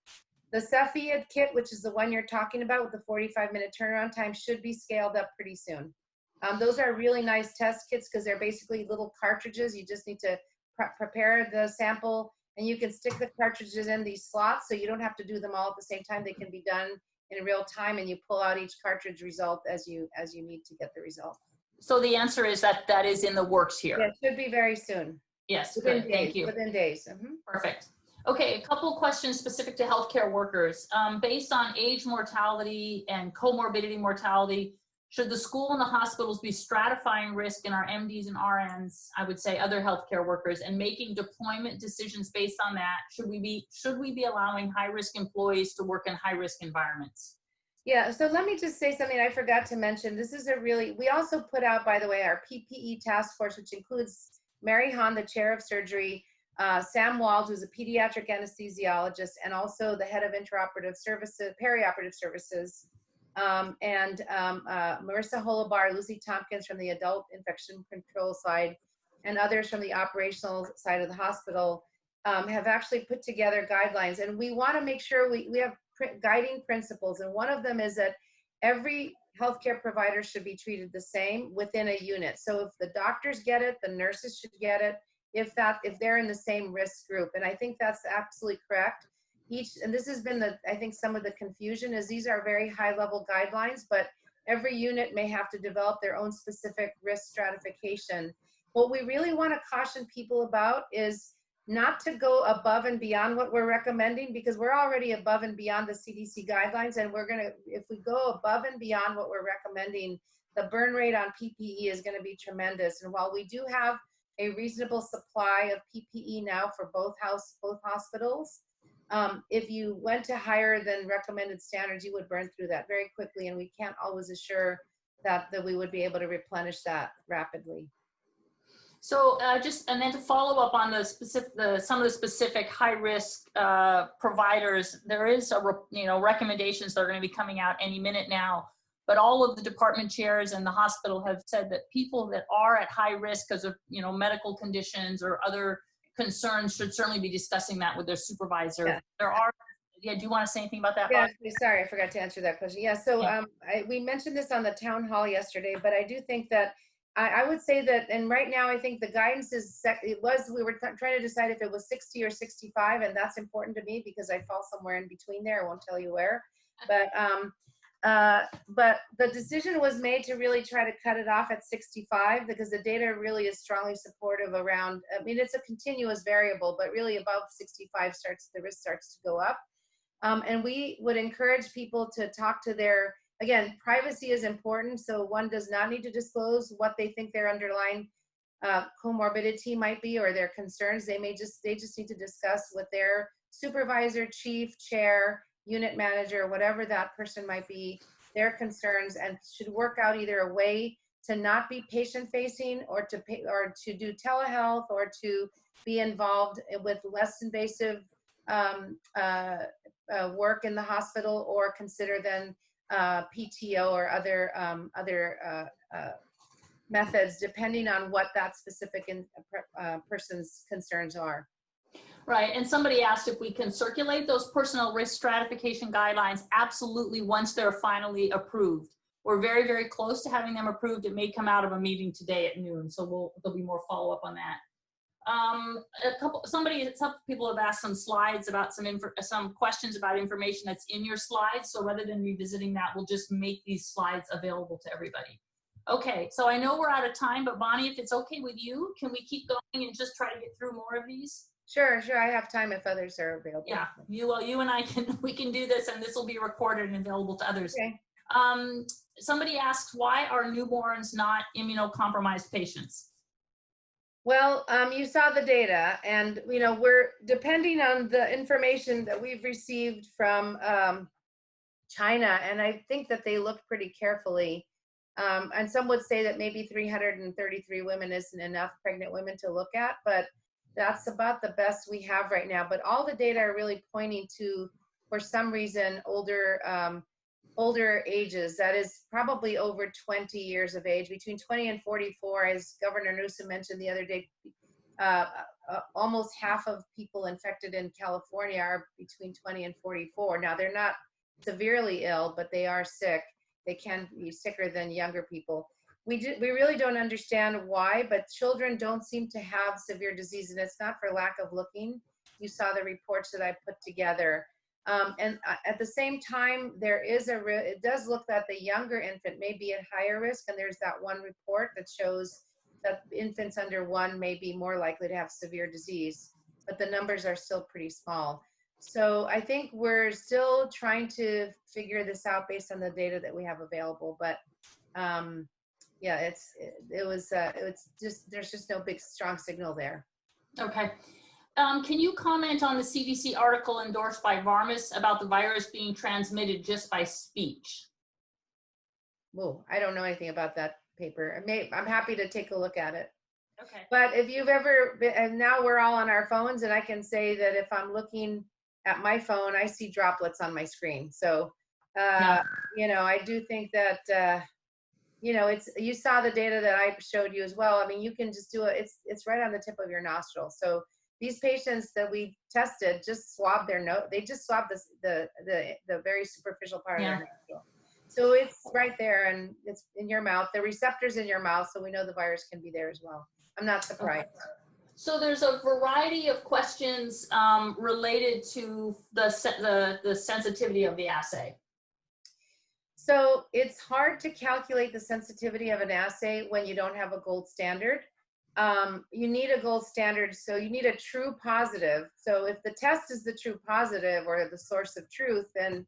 Speaker 2: The Cepheid kit, which is the one you're talking about with the 45-minute turnaround time, should be scaled up pretty soon. Those are really nice test kits because they're basically little cartridges. You just need to prepare the sample, and you can stick the cartridges in these slots, so you don't have to do them all at the same time. They can be done in real time, and you pull out each cartridge result as you need to get the result.
Speaker 1: So the answer is that that is in the works here.
Speaker 2: Yeah, it should be very soon.
Speaker 1: Yes,
Speaker 2: within
Speaker 1: good.
Speaker 2: days,
Speaker 1: Thank you.
Speaker 2: Within days.
Speaker 1: Perfect. Okay, a couple questions specific to healthcare workers. Based on age mortality and comorbidity mortality, should the school and the hospitals be stratifying risk in our MDs and RNs, I would say other healthcare workers, and making deployment decisions based on that? Should we be allowing high-risk employees to work in high-risk environments?
Speaker 2: Yeah, so let me just say something I forgot to mention. This is we also put out, by the way, our PPE task force, which includes Mary Hahn, the chair of surgery, Sam Wald, who's a pediatric anesthesiologist, and also the head of perioperative services, and Marissa Holobar, Lucy Tompkins from the adult infection control side, and others from the operational side of the hospital have actually put together guidelines. And we want to make sure we have guiding principles. And one of them is that every healthcare providers should be treated the same within a unit. So if the doctors get it, the nurses should get it, if they're in the same risk group. And I think that's absolutely correct. And this has been I think some of the confusion is these are very high level guidelines, but every unit may have to develop their own specific risk stratification. What we really want to caution people about is not to go above and beyond what we're recommending, because we're already above and beyond the CDC guidelines. And if we go above and beyond what we're recommending, the burn rate on PPE is going to be tremendous. And while we do have a reasonable supply of PPE now for both hospitals, if you went to higher than recommended standards, you would burn through that very quickly, and we can't always assure that we would be able to replenish that rapidly.
Speaker 1: So and then to follow up on some of the specific high risk providers, there is recommendations that are going to be coming out any minute now. But all of the department chairs and the hospital have said that people that are at high risk because of medical conditions or other concerns should certainly be discussing that with their supervisor. Yeah. Do you want to say anything about that?
Speaker 2: Yeah, sorry, I forgot to answer that question. Yeah, so we mentioned this on the town hall yesterday, but I do think that I would say that, and right now I think the guidance is, we were trying to decide if it was 60 or 65, and that's important to me because I fall somewhere in between there. I won't tell you where, but the decision was made to really try to cut it off at 65 because the data really is strongly supportive around, I mean, it's a continuous variable, but really above 65 the risk starts to go up. And we would encourage people to talk to again, privacy is important, so one does not need to disclose what they think their underlying comorbidity might be or their concerns. They just need to discuss with their supervisor, chief, chair, unit manager, whatever that person might be, their concerns, and should work out either a way to not be patient facing or to do telehealth or to be involved with less invasive work in the hospital, or consider then PTO or other methods depending on what that specific person's concerns are.
Speaker 1: Right, and somebody asked if we can circulate those personal risk stratification guidelines. Absolutely, once they're finally approved. We're very, very close to having them approved. It may come out of a meeting today at noon, so there'll be more follow-up on that. Some people have asked some slides about some questions about information that's in your slides. So rather than revisiting that, we'll just make these slides available to everybody. Okay, so I know we're out of time, but Bonnie, if it's okay with you, can we keep going and just try to get through more of these?
Speaker 2: Sure. I have time if others are available.
Speaker 1: Yeah, you and I we can do this, and this will be recorded and available to others.
Speaker 2: Okay.
Speaker 1: Somebody asks, why are newborns not immunocompromised patients?
Speaker 2: Well, you saw the data, and we're depending on the information that we've received from China, and I think that they look pretty carefully. And some would say that maybe 333 women isn't enough pregnant women to look at, but that's about the best we have right now. But all the data are really pointing to, for some reason, older ages. That is probably over 20 years of age, between 20 and 44, as Governor Newsom mentioned the other day. Almost half of people infected in California are between 20 and 44. Now, they're not severely ill, but they are sick. They can be sicker than younger people. We really don't understand why, but children don't seem to have severe disease, and it's not for lack of looking. You saw the reports that I put together. And at the same time, it does look that the younger infant may be at higher risk, and there's that one report that shows that infants under 1 may be more likely to have severe disease, but the numbers are still pretty small. So I think we're still trying to figure this out based on the data that we have available, but yeah, there's just no big strong signal there.
Speaker 1: Okay. Can you comment on the CDC article endorsed by Varmus about the virus being transmitted just by speech?
Speaker 2: Whoa, I don't know anything about that paper. I'm happy to take a look at it.
Speaker 1: Okay.
Speaker 2: But if you've ever been, and now we're all on our phones, and I can say that if I'm looking at my phone, I see droplets on my screen. So, I do think that, you saw the data that I showed you as well. I mean, you can just do it. It's right on the tip of your nostril. So these patients that we tested just swabbed their nose. They just swabbed the very superficial part of their nostril. So it's right there and it's in your mouth. The receptor's in your mouth, so we know the virus can be there as well. I'm not surprised.
Speaker 1: Okay. So there's a variety of questions related to the sensitivity of the assay.
Speaker 2: So it's hard to calculate the sensitivity of an assay when you don't have a gold standard. You need a gold standard, so you need a true positive. So if the test is the true positive or the source of truth, then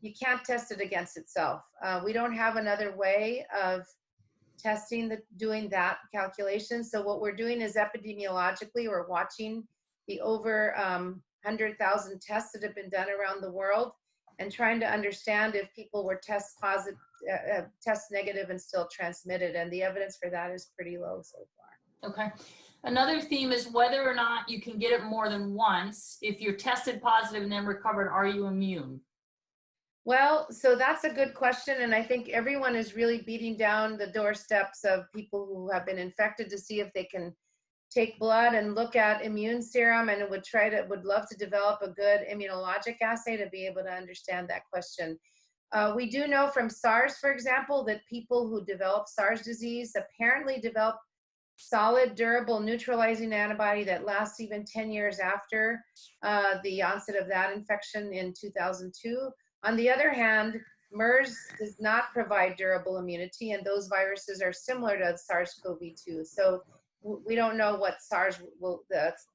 Speaker 2: you can't test it against itself. We don't have another way of testing doing that calculation. So what we're doing is epidemiologically, we're watching the over 100,000 tests that have been done around the world and trying to understand if people were test negative and still transmitted. And the evidence for that is pretty low so far.
Speaker 1: Okay. Another theme is whether or not you can get it more than once. If you're tested positive and then recovered, are you immune?
Speaker 2: Well, so that's a good question. And I think everyone is really beating down the doorsteps of people who have been infected to see if they can take blood and look at immune serum, and would love to develop a good immunologic assay to be able to understand that question. We do know from SARS, for example, that people who develop SARS disease apparently develop solid, durable neutralizing antibody that lasts even 10 years after the onset of that infection in 2002. On the other hand, MERS does not provide durable immunity, and those viruses are similar to SARS-CoV2. So we don't know what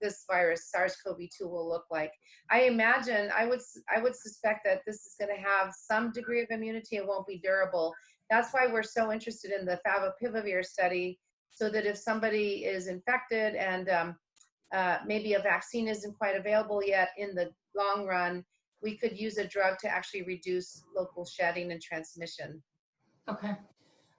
Speaker 2: this virus, SARS-CoV2, will look like. I imagine, I would suspect that this is going to have some degree of immunity. It won't be durable. That's why we're so interested in the favipiravir study, so that if somebody is infected and maybe a vaccine isn't quite available yet, in the long run, we could use a drug to actually reduce local shedding and transmission.
Speaker 1: Okay.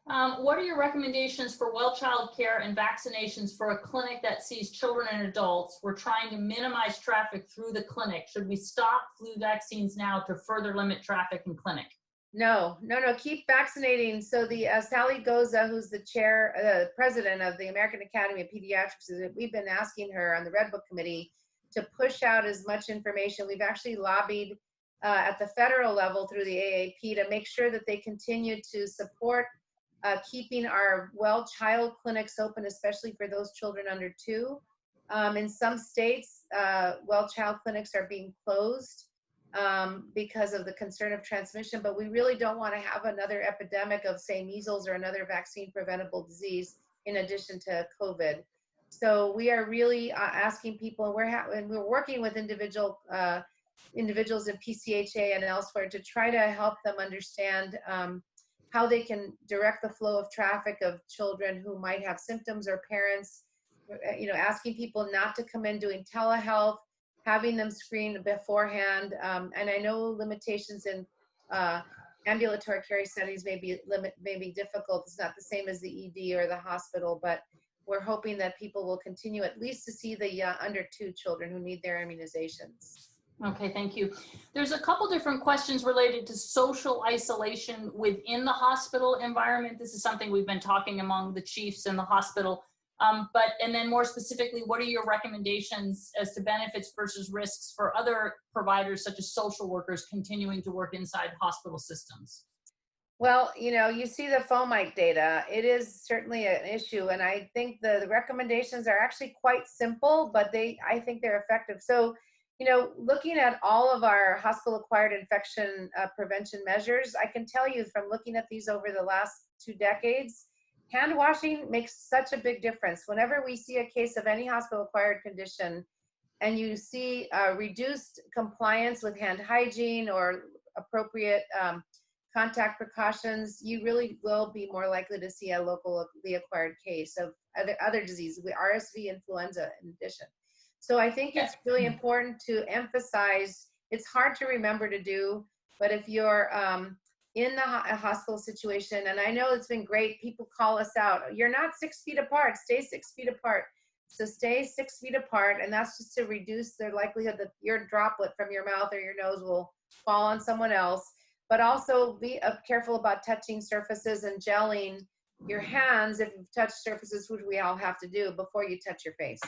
Speaker 1: What are your recommendations for well child care and vaccinations for a clinic that sees children and adults? We're trying to minimize traffic through the clinic. Should we stop flu vaccines now to further limit traffic in clinic?
Speaker 2: No, keep vaccinating. So the Sally Goza, who's the president of the American Academy of Pediatrics, we've been asking her on the Red Book Committee to push out as much information. We've actually lobbied at the federal level through the AAP to make sure that they continue to support keeping our well child clinics open, especially for those children under 2. In some states, well child clinics are being closed because of the concern of transmission, but we really don't want to have another epidemic of, say, measles or another vaccine preventable disease in addition to COVID. So we are really asking people, and we're working with individuals in PCHA and elsewhere to try to help them understand how they can direct the flow of traffic of children who might have symptoms, or parents, asking people not to come in doing telehealth, having them screened beforehand. And I know limitations in ambulatory care settings may be difficult. It's not the same as the ED or the hospital, but we're hoping that people will continue at least to see the under 2 children who need their immunizations.
Speaker 1: Okay, thank you. There's a couple different questions related to social isolation within the hospital environment. This is something we've been talking among the chiefs in the hospital. And then more specifically, what are your recommendations as to benefits versus risks for other providers, such as social workers, continuing to work inside hospital systems?
Speaker 2: Well, you see the fomite data. It is certainly an issue, and I think the recommendations are actually quite simple, but I think they're effective. So, looking at all of our hospital-acquired infection prevention measures, I can tell you from looking at these over the last 2 decades, hand washing makes such a big difference. Whenever we see a case of any hospital-acquired condition and you see reduced compliance with hand hygiene or appropriate contact precautions, you really will be more likely to see a locally acquired case of other diseases, RSV, influenza in addition. So I think it's really important to emphasize, it's hard to remember to do, but if you're in a hospital situation, and I know it's been great, people call us out, you're not 6 feet apart, stay 6 feet apart. So stay 6 feet apart, and that's just to reduce the likelihood that your droplet from your mouth or your nose will fall on someone else. But also be careful about touching surfaces and gelling your hands if you've touched surfaces, which we all have to do, before you touch your face.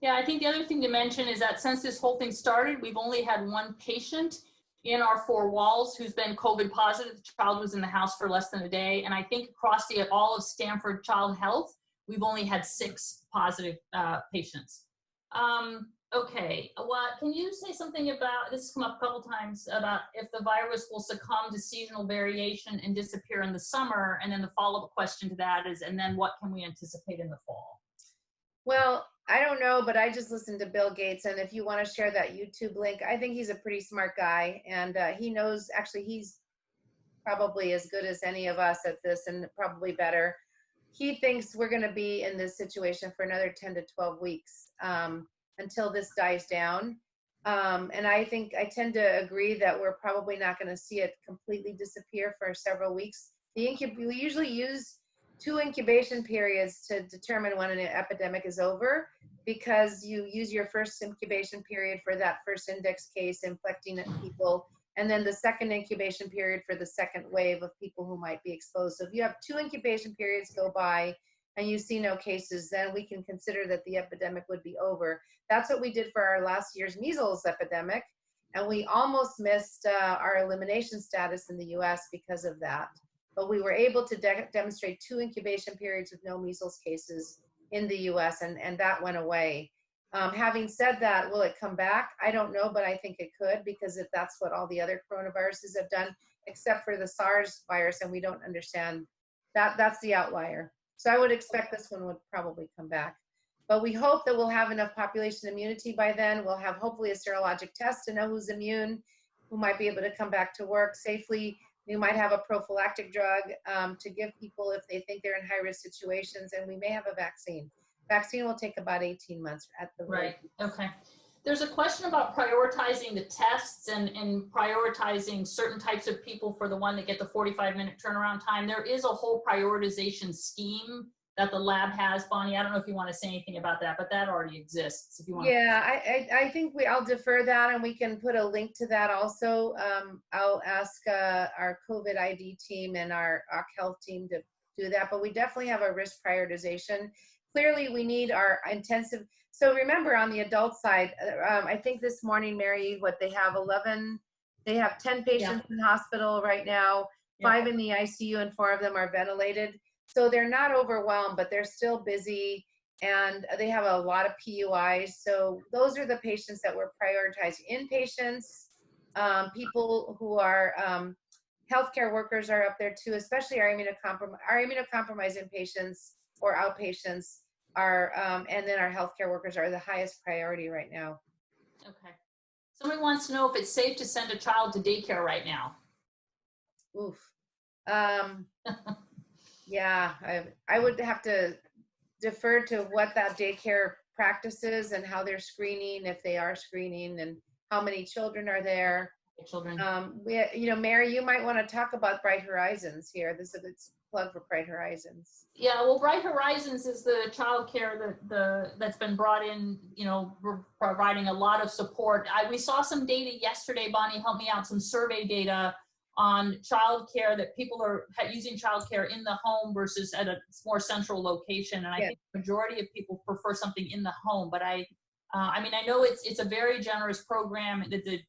Speaker 1: Yeah, I think the other thing to mention is that since this whole thing started, we've only had 1 patient in our four walls who's been COVID positive. The child was in the house for less than a day. And I think across all of Stanford Child Health, we've only had 6 positive patients. Okay, can you say something about, this has come up a couple times, about if the virus will succumb to seasonal variation and disappear in the summer? And then the follow-up question to that is, and then what can we anticipate in the fall?
Speaker 2: Well, I don't know, but I just listened to Bill Gates, and if you want to share that YouTube link, I think he's a pretty smart guy, and he knows, actually, he's probably as good as any of us at this, and probably better. He thinks we're going to be in this situation for another 10 to 12 weeks until this dies down. And I tend to agree that we're probably not going to see it completely disappear for several weeks. We usually use 2 incubation periods to determine when an epidemic is over, because you use your first incubation period for that first index case infecting people, and then the second incubation period for the second wave of people who might be exposed. So if you have 2 incubation periods go by and you see no cases, then we can consider that the epidemic would be over. That's what we did for our last year's measles epidemic, and we almost missed our elimination status in the US because of that. But we were able to demonstrate 2 incubation periods with no measles cases in the US, and that went away. Having said that, will it come back? I don't know, but I think it could, because if that's what all the other coronaviruses have done, except for the SARS virus, and we don't understand that, that's the outlier. So I would expect this one would probably come back. But we hope that we'll have enough population immunity by then. We'll have hopefully a serologic test to know who's immune, who might be able to come back to work safely. We might have a prophylactic drug to give people if they think they're in high-risk situations, and we may have a vaccine. Vaccine will take about 18 months at the rate.
Speaker 1: Right, okay. There's a question about prioritizing the tests and prioritizing certain types of people for the one that get the 45-minute turnaround time. There is a whole prioritization scheme that the lab has. Bonnie, I don't know if you want to say anything about that, but that already exists. If you want.
Speaker 2: Yeah, I think I'll defer that, and we can put a link to that also. I'll ask our COVID ID team and our OC health team to do that, but we definitely have a risk prioritization. Clearly, we need our intensive. So remember, on the adult side, I think this morning, Mary, they have 10 patients in the hospital right now, 5 in the ICU, and 4 of them are ventilated. So they're not overwhelmed, but they're still busy, and they have a lot of PUIs. So those are the patients that we're prioritizing. Inpatients, people who are healthcare workers are up there too, especially our immunocompromised inpatients or outpatients are, and then our healthcare workers are the highest priority right now.
Speaker 1: Okay. Somebody wants to know if it's safe to send a child to daycare right now.
Speaker 2: Oof. Yeah, I would have to defer to what that daycare practices and how they're screening, if they are screening, and how many children are there.
Speaker 1: Children.
Speaker 2: Mary, you might want to talk about Bright Horizons here. This is a good plug for Bright Horizons.
Speaker 1: Yeah, well, Bright Horizons is the child care that's been brought in, we're providing a lot of support. We saw some data yesterday, Bonnie, help me out, some survey data on child care, that people are using child care in the home versus at a more central location. And I think the majority of people prefer something in the home, but I know it's a very generous program.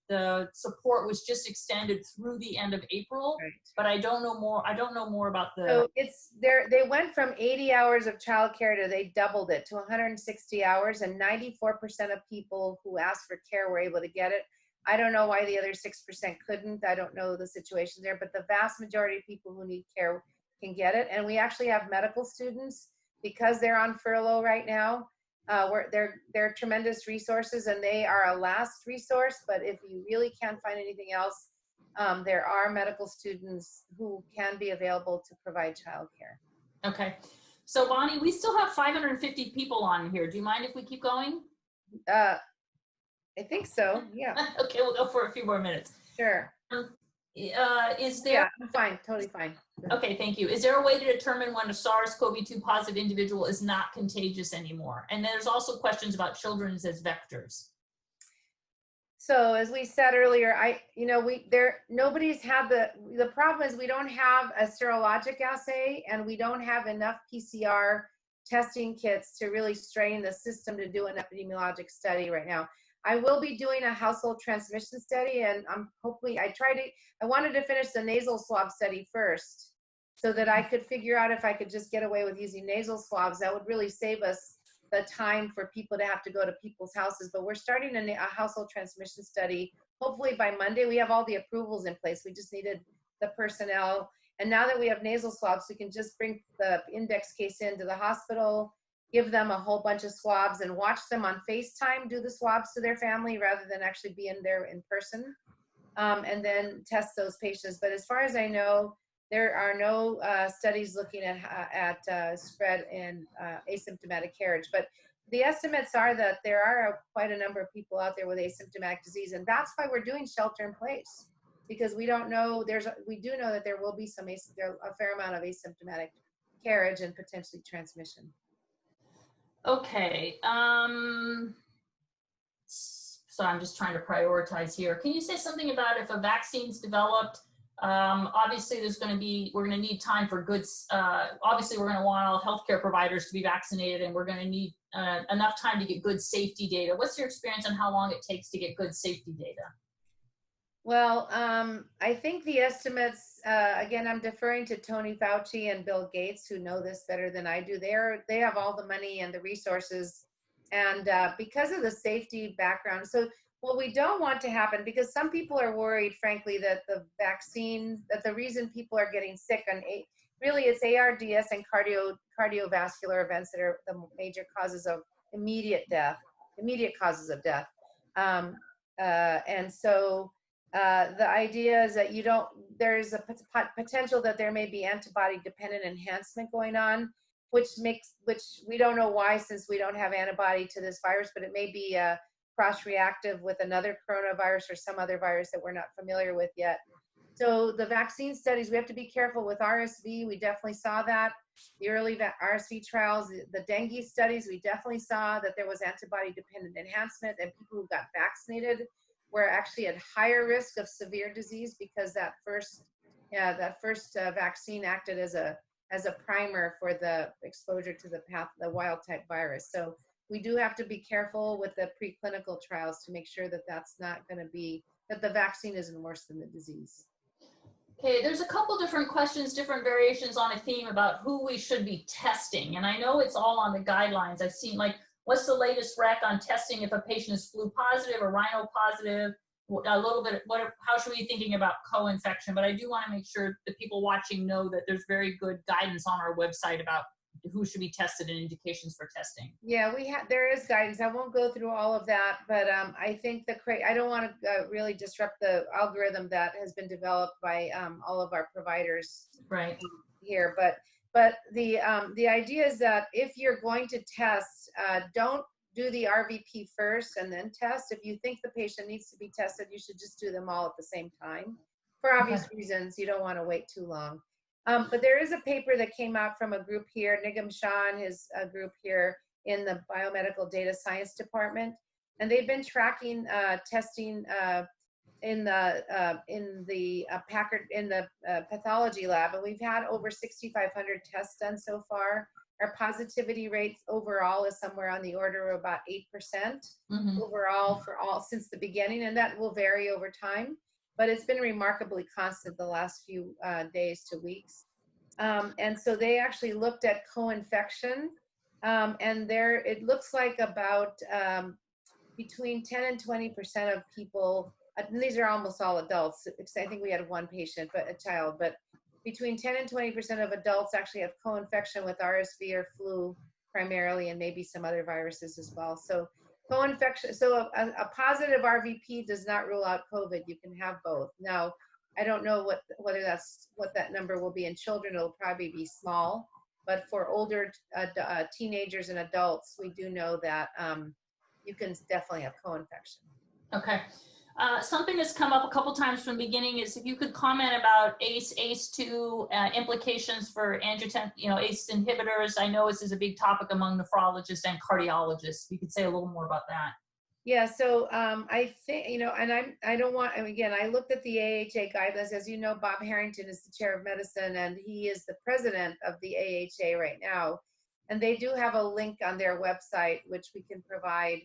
Speaker 1: The support was just extended through the end of April, right. But I don't know more about the.
Speaker 2: So they went from 80 hours of childcare to they doubled it to 160 hours, and 94% of people who asked for care were able to get it. I don't know why the other 6% couldn't. I don't know the situation there, but the vast majority of people who need care can get it. And we actually have medical students, because they're on furlough right now. They're tremendous resources, and they are a last resource. But if you really can't find anything else, there are medical students who can be available to provide childcare.
Speaker 1: Okay. So Bonnie, we still have 550 people on here. Do you mind if we keep going?
Speaker 2: I think so, yeah.
Speaker 1: Okay, we'll go for a few more minutes.
Speaker 2: Sure.
Speaker 1: Is there?
Speaker 2: Yeah, I'm fine, totally fine.
Speaker 1: Okay, thank you. Is there a way to determine when a SARS-CoV-2 positive individual is not contagious anymore? And there's also questions about children as vectors.
Speaker 2: So as we said earlier, nobody's had the problem is we don't have a serologic assay, and we don't have enough PCR testing kits to really strain the system to do an epidemiologic study right now. I will be doing a household transmission study, and I wanted to finish the nasal swab study first so that I could figure out if I could just get away with using nasal swabs. That would really save us the time for people to have to go to people's houses. But we're starting a household transmission study. Hopefully by Monday. We have all the approvals in place. We just needed the personnel. And now that we have nasal swabs, we can just bring the index case into the hospital, give them a whole bunch of swabs, and watch them on FaceTime do the swabs to their family rather than actually be in there in person, and then test those patients. But as far as I know, there are no studies looking at spread in asymptomatic carriage. But the estimates are that there are quite a number of people out there with asymptomatic disease, and that's why we're doing shelter in place, because we don't know. We do know that there will be a fair amount of asymptomatic carriage and potentially transmission.
Speaker 1: Okay. So I'm just trying to prioritize here. Can you say something about if a vaccine's developed? Obviously, we're going to need time for goods. Obviously, we're going to want all healthcare providers to be vaccinated, and we're going to need enough time to get good safety data. What's your experience on how long it takes to get good safety data?
Speaker 2: Well, I think the estimates, again, I'm deferring to Tony Fauci and Bill Gates, who know this better than I do. They have all the money and the resources, and because of the safety background. So what we don't want to happen, because some people are worried, frankly, that the vaccine, that the reason people are getting sick, really it's ARDS and cardiovascular events that are the major causes of immediate causes of death. And so the idea is that there's a potential that there may be antibody dependent enhancement going on, which we don't know why, since we don't have antibody to this virus, but it may be cross-reactive with another coronavirus or some other virus that we're not familiar with yet. So the vaccine studies, we have to be careful with RSV. We definitely saw that. The early RSV trials, the dengue studies, we definitely saw that there was antibody dependent enhancement, and people who got vaccinated were actually at higher risk of severe disease, because that first vaccine acted as a primer for the exposure to the wild type virus. So we do have to be careful with the preclinical trials to make sure that that's not going to be, that the vaccine isn't worse than the disease.
Speaker 1: Okay, there's a couple different questions, different variations on a theme about who we should be testing. And I know it's all on the guidelines. I've seen, like, what's the latest rec on testing if a patient is flu positive or rhino positive? A little bit, how should we be thinking about co-infection? But I do want to make sure that people watching know that there's very good guidance on our website about who should be tested and indications for testing.
Speaker 2: Yeah, there is guidance. I won't go through all of that, but I think I don't want to really disrupt the algorithm that has been developed by all of our providers
Speaker 1: right
Speaker 2: here. But the idea is that if you're going to test, don't do the RVP first and then test. If you think the patient needs to be tested, you should just do them all at the same time. For obvious reasons, you don't want to wait too long. But there is a paper that came out from a group here, Nigam Shah and his group here in the Biomedical Data Science Department, and they've been tracking testing in the pathology lab, and we've had over 6,500 tests done so far. Our positivity rates overall is somewhere on the order of about 8% overall for all since the beginning, and that will vary over time. But it's been remarkably constant the last few days to weeks. And so they actually looked at co-infection, and it looks like about between 10 and 20% of people, and these are almost all adults, I think we had one patient, but a child, but between 10 and 20% of adults actually have co-infection with RSV or flu primarily, and maybe some other viruses as well. So co-infection, so a positive RVP does not rule out COVID. You can have both. Now, I don't know what that number will be in children. It'll probably be small, but for older teenagers and adults, we do know that you can definitely have co-infection.
Speaker 1: Okay. Something that's come up a couple times from the beginning is if you could comment about ACE2 implications for angiotensin, ACE inhibitors. I know this is a big topic among nephrologists and cardiologists. You could say a little more about that.
Speaker 2: Yeah, so I think, and I don't want, and again, I looked at the AHA guidelines. As you know, Bob Harrington is the chair of medicine, and he is the president of the AHA right now. And they do have a link on their website, which we can provide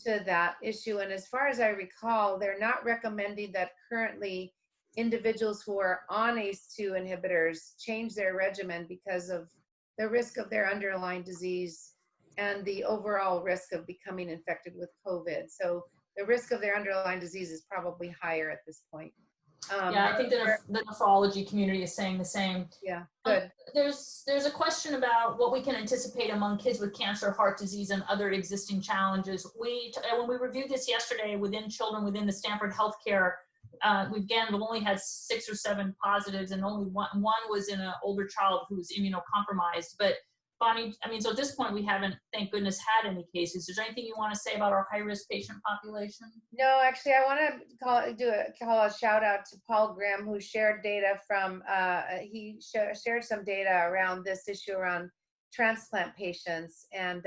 Speaker 2: to that issue. And as far as I recall, they're not recommending that currently individuals who are on ACE2 inhibitors change their regimen because of the risk of their underlying disease and the overall risk of becoming infected with COVID. So the risk of their underlying disease is probably higher at this point.
Speaker 1: Yeah, I think the nephrology community is saying the same.
Speaker 2: Yeah, good.
Speaker 1: There's a question about what we can anticipate among kids with cancer, heart disease, and other existing challenges. When we reviewed this yesterday within children within the Stanford healthcare, we've only had 6 or 7 positives, and only one was in an older child who was immunocompromised. But Bonnie, I mean, so at this point, we haven't, thank goodness, had any cases. Is there anything you want to say about our high-risk patient population?
Speaker 2: No, actually, I want to call a shout out to Paul Graham, who shared data from, he shared some data around this issue around transplant patients, and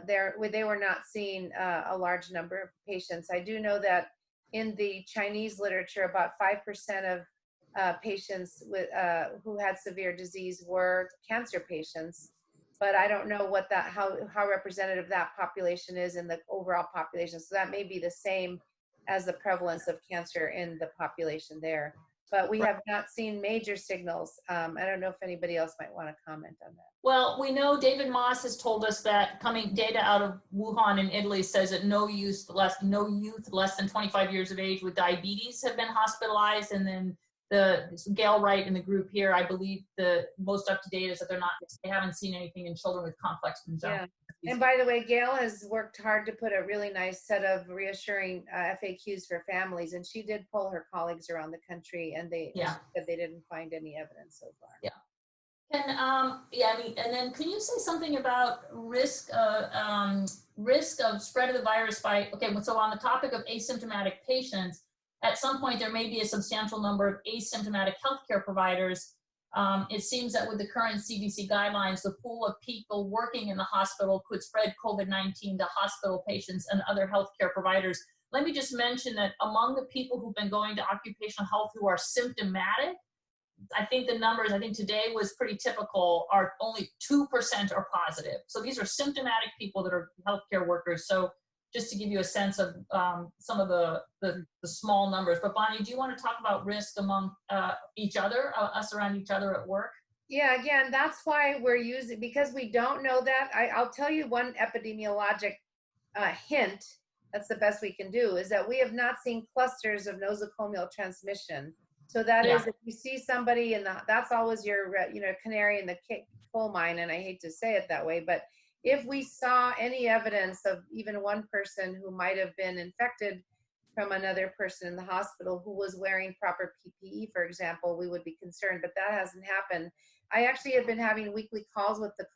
Speaker 2: they were not seeing a large number of patients. I do know that in the Chinese literature, about 5% of patients with who had severe disease were cancer patients, but I don't know what how representative that population is in the overall population. So that may be the same as the prevalence of cancer in the population there. But we have not seen major signals. I don't know if anybody else might want to comment on that.
Speaker 1: Well, we know David Moss has told us that coming data out of Wuhan in Italy says that no youth less than 25 years of age with diabetes have been hospitalized, and then Gail Wright in the group here, I believe the most up to date is that they haven't seen anything in children with complex congenital disease.
Speaker 2: And by the way, Gail has worked hard to put a really nice set of reassuring FAQs for families, and she did poll her colleagues around the country, and she said they didn't find any evidence so far.
Speaker 1: Yeah. And and then can you say something about risk of spread of the virus by, so on the topic of asymptomatic patients, at some point there may be a substantial number of asymptomatic healthcare providers. It seems that with the current CDC guidelines, the pool of people working in the hospital could spread COVID-19 to hospital patients and other healthcare providers. Let me just mention that among the people who've been going to occupational health who are symptomatic, I think the numbers, I think today was pretty typical, are only 2% are positive. So these are symptomatic people that are healthcare workers. So just to give you a sense of some of the small numbers. But Bonnie, do you want to talk about risk among each other, us around each other at work?
Speaker 2: Yeah, again, that's why we're using, because we don't know that. I'll tell you one epidemiologic hint, that's the best we can do, is that we have not seen clusters of nosocomial transmission. So that is, if you see somebody that's always your, canary in the coal mine, and I hate to say it that way, but if we saw any evidence of even one person who might have been infected from another person in the hospital who was wearing proper PPE, for example, we would be concerned, but that hasn't happened. I actually have been having weekly calls with the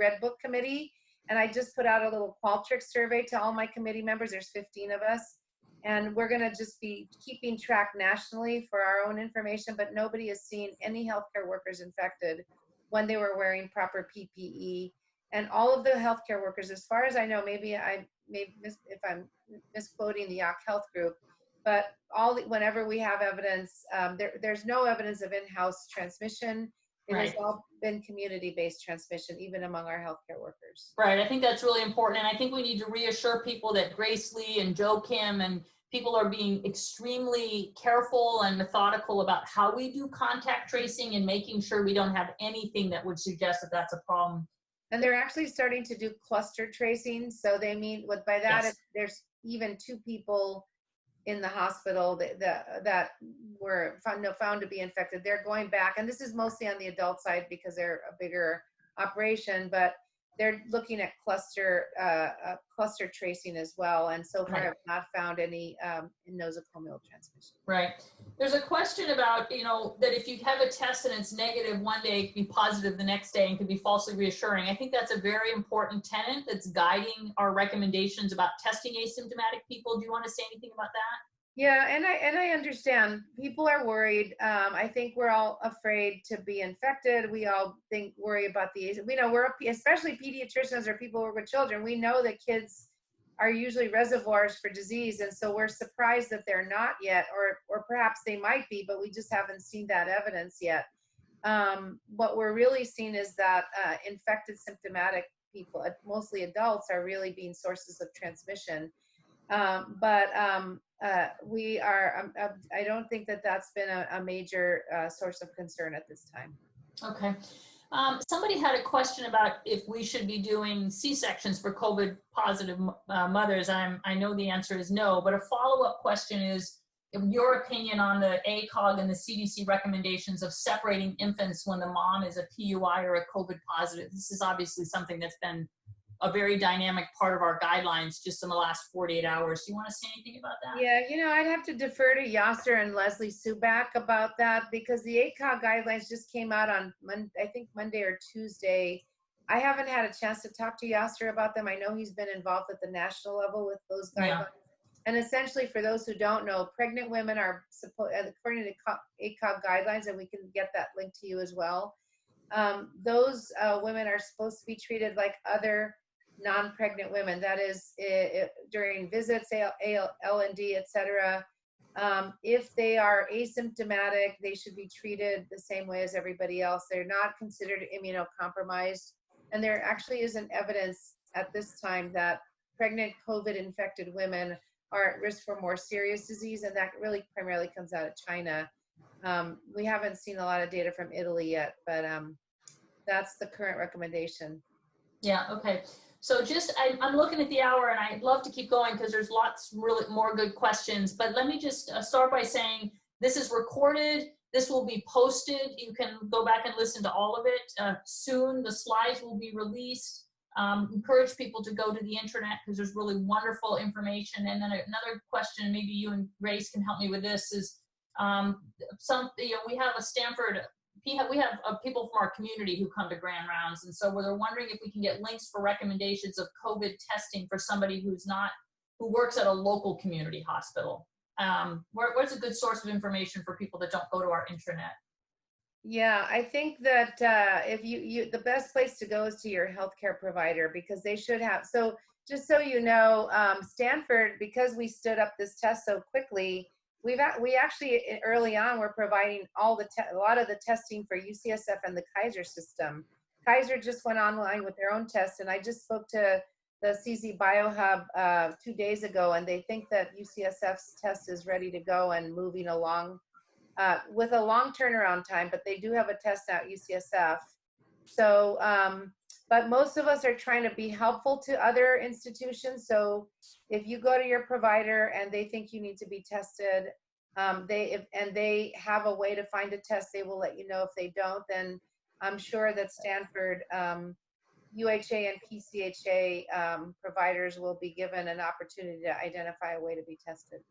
Speaker 2: Red Book Committee, and I just put out a little Qualtrics survey to all my committee members. There's 15 of us, and we're gonna just be keeping track nationally for our own information, but nobody has seen any healthcare workers infected when they were wearing proper PPE. And all of the healthcare workers, as far as I know, maybe if I'm misquoting the Yacht Health Group, but whenever we have evidence, there's no evidence of in-house transmission. It has all been community-based transmission, even among our healthcare workers.
Speaker 1: Right, I think that's really important. And I think we need to reassure people that Grace Lee and Joe Kim and people are being extremely careful and methodical about how we do contact tracing and making sure we don't have anything that would suggest that that's a problem.
Speaker 2: And they're actually starting to do cluster tracing. So they mean, by that,
Speaker 1: Yes.
Speaker 2: there's even 2 people in the hospital that were found to be infected. They're going back, and this is mostly on the adult side because they're a bigger operation, but they're looking at cluster tracing as well, and so far have not found any nosocomial transmission.
Speaker 1: Right. There's a question about, that if you have a test and it's negative one day, it can be positive the next day and can be falsely reassuring. I think that's a very important tenet that's guiding our recommendations about testing asymptomatic people. Do you want to say anything about that?
Speaker 2: Yeah, and I understand people are worried. I think we're all afraid to be infected. We all worry about especially pediatricians or people who work with children. We know that kids are usually reservoirs for disease, and so we're surprised that they're not yet, or perhaps they might be, but we just haven't seen that evidence yet. What we're really seeing is that infected symptomatic people, mostly adults, are really being sources of transmission. We are, I don't think that that's been a major source of concern at this time.
Speaker 1: Okay. Somebody had a question about if we should be doing C-sections for COVID positive mothers. I know the answer is no, but a follow-up question is your opinion on the ACOG and the CDC recommendations of separating infants when the mom is a PUI or a COVID positive. This is obviously something that's been a very dynamic part of our guidelines just in the last 48 hours. Do you want to say anything about that?
Speaker 2: Yeah, I'd have to defer to Yasser and Leslie Subak about that, because the ACOG guidelines just came out on I think Monday or Tuesday. I haven't had a chance to talk to Yasser about them. I know he's been involved at the national level with those guidelines. Yeah. And essentially, for those who don't know, pregnant women are according to ACOG guidelines, and we can get that link to you as well. Those women are supposed to be treated like other non-pregnant women. That is, during visits, L&D, etc. If they are asymptomatic, they should be treated the same way as everybody else. They're not considered immunocompromised, and there actually isn't evidence at this time that pregnant COVID-infected women are at risk for more serious disease, and that really primarily comes out of China. We haven't seen a lot of data from Italy yet, but that's the current recommendation.
Speaker 1: Yeah, okay. So I'm looking at the hour, and I'd love to keep going because there's lots really more good questions, but let me just start by saying this is recorded. This will be posted. You can go back and listen to all of it soon. The slides will be released. Encourage people to go to the internet because there's really wonderful information. And then another question, maybe you and Grace can help me with this, is we have a Stanford, we have people from our community who come to Grand Rounds, and so we're wondering if we can get links for recommendations of COVID testing for somebody who works at a local community hospital. Where's a good source of information for people that don't go to our intranet?
Speaker 2: Yeah, I think that if the best place to go is to your healthcare provider, because they should have. So just so you know, Stanford, because we stood up this test so quickly, we actually early on were providing a lot of the testing for UCSF and the Kaiser system. Kaiser just went online with their own test, and I just spoke to the CZ BioHub 2 days ago, and they think that UCSF's test is ready to go and moving along. With a long turnaround time, but they do have a test now at UCSF. So, but most of us are trying to be helpful to other institutions. So if you go to your provider and they think you need to be tested, and they have a way to find a test, they will let you know. If they don't, then I'm sure that Stanford, UHA and PCHA providers will be given an opportunity to identify a way to be tested.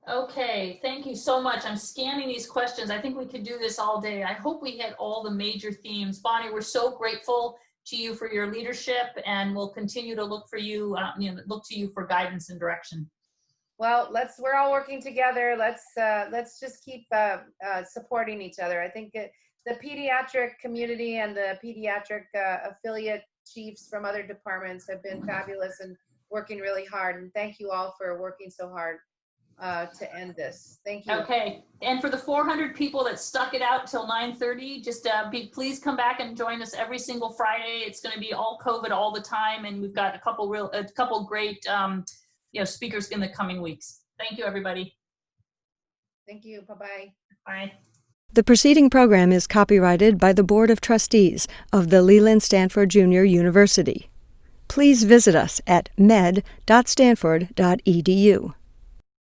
Speaker 1: Okay, thank you so much. I'm scanning these questions. I think we could do this all day. I hope we hit all the major themes. Bonnie, we're so grateful to you for your leadership, and we'll continue to look for you, look to you for guidance and direction.
Speaker 2: Well, we're all working together. Let's just keep supporting each other. I think the pediatric community and the pediatric affiliate chiefs from other departments have been fabulous and working really hard. And thank you all for working so hard to end this. Thank you.
Speaker 1: Okay, and for the 400 people that stuck it out till 9:30, just please come back and join us every single Friday. It's going to be all COVID all the time, and we've got a couple great speakers in the coming weeks. Thank you, everybody.
Speaker 2: Thank you. Bye-bye.
Speaker 1: Bye.
Speaker 3: The preceding program is copyrighted by the Board of Trustees of the Leland Stanford Junior University. Please visit us at med.stanford.edu.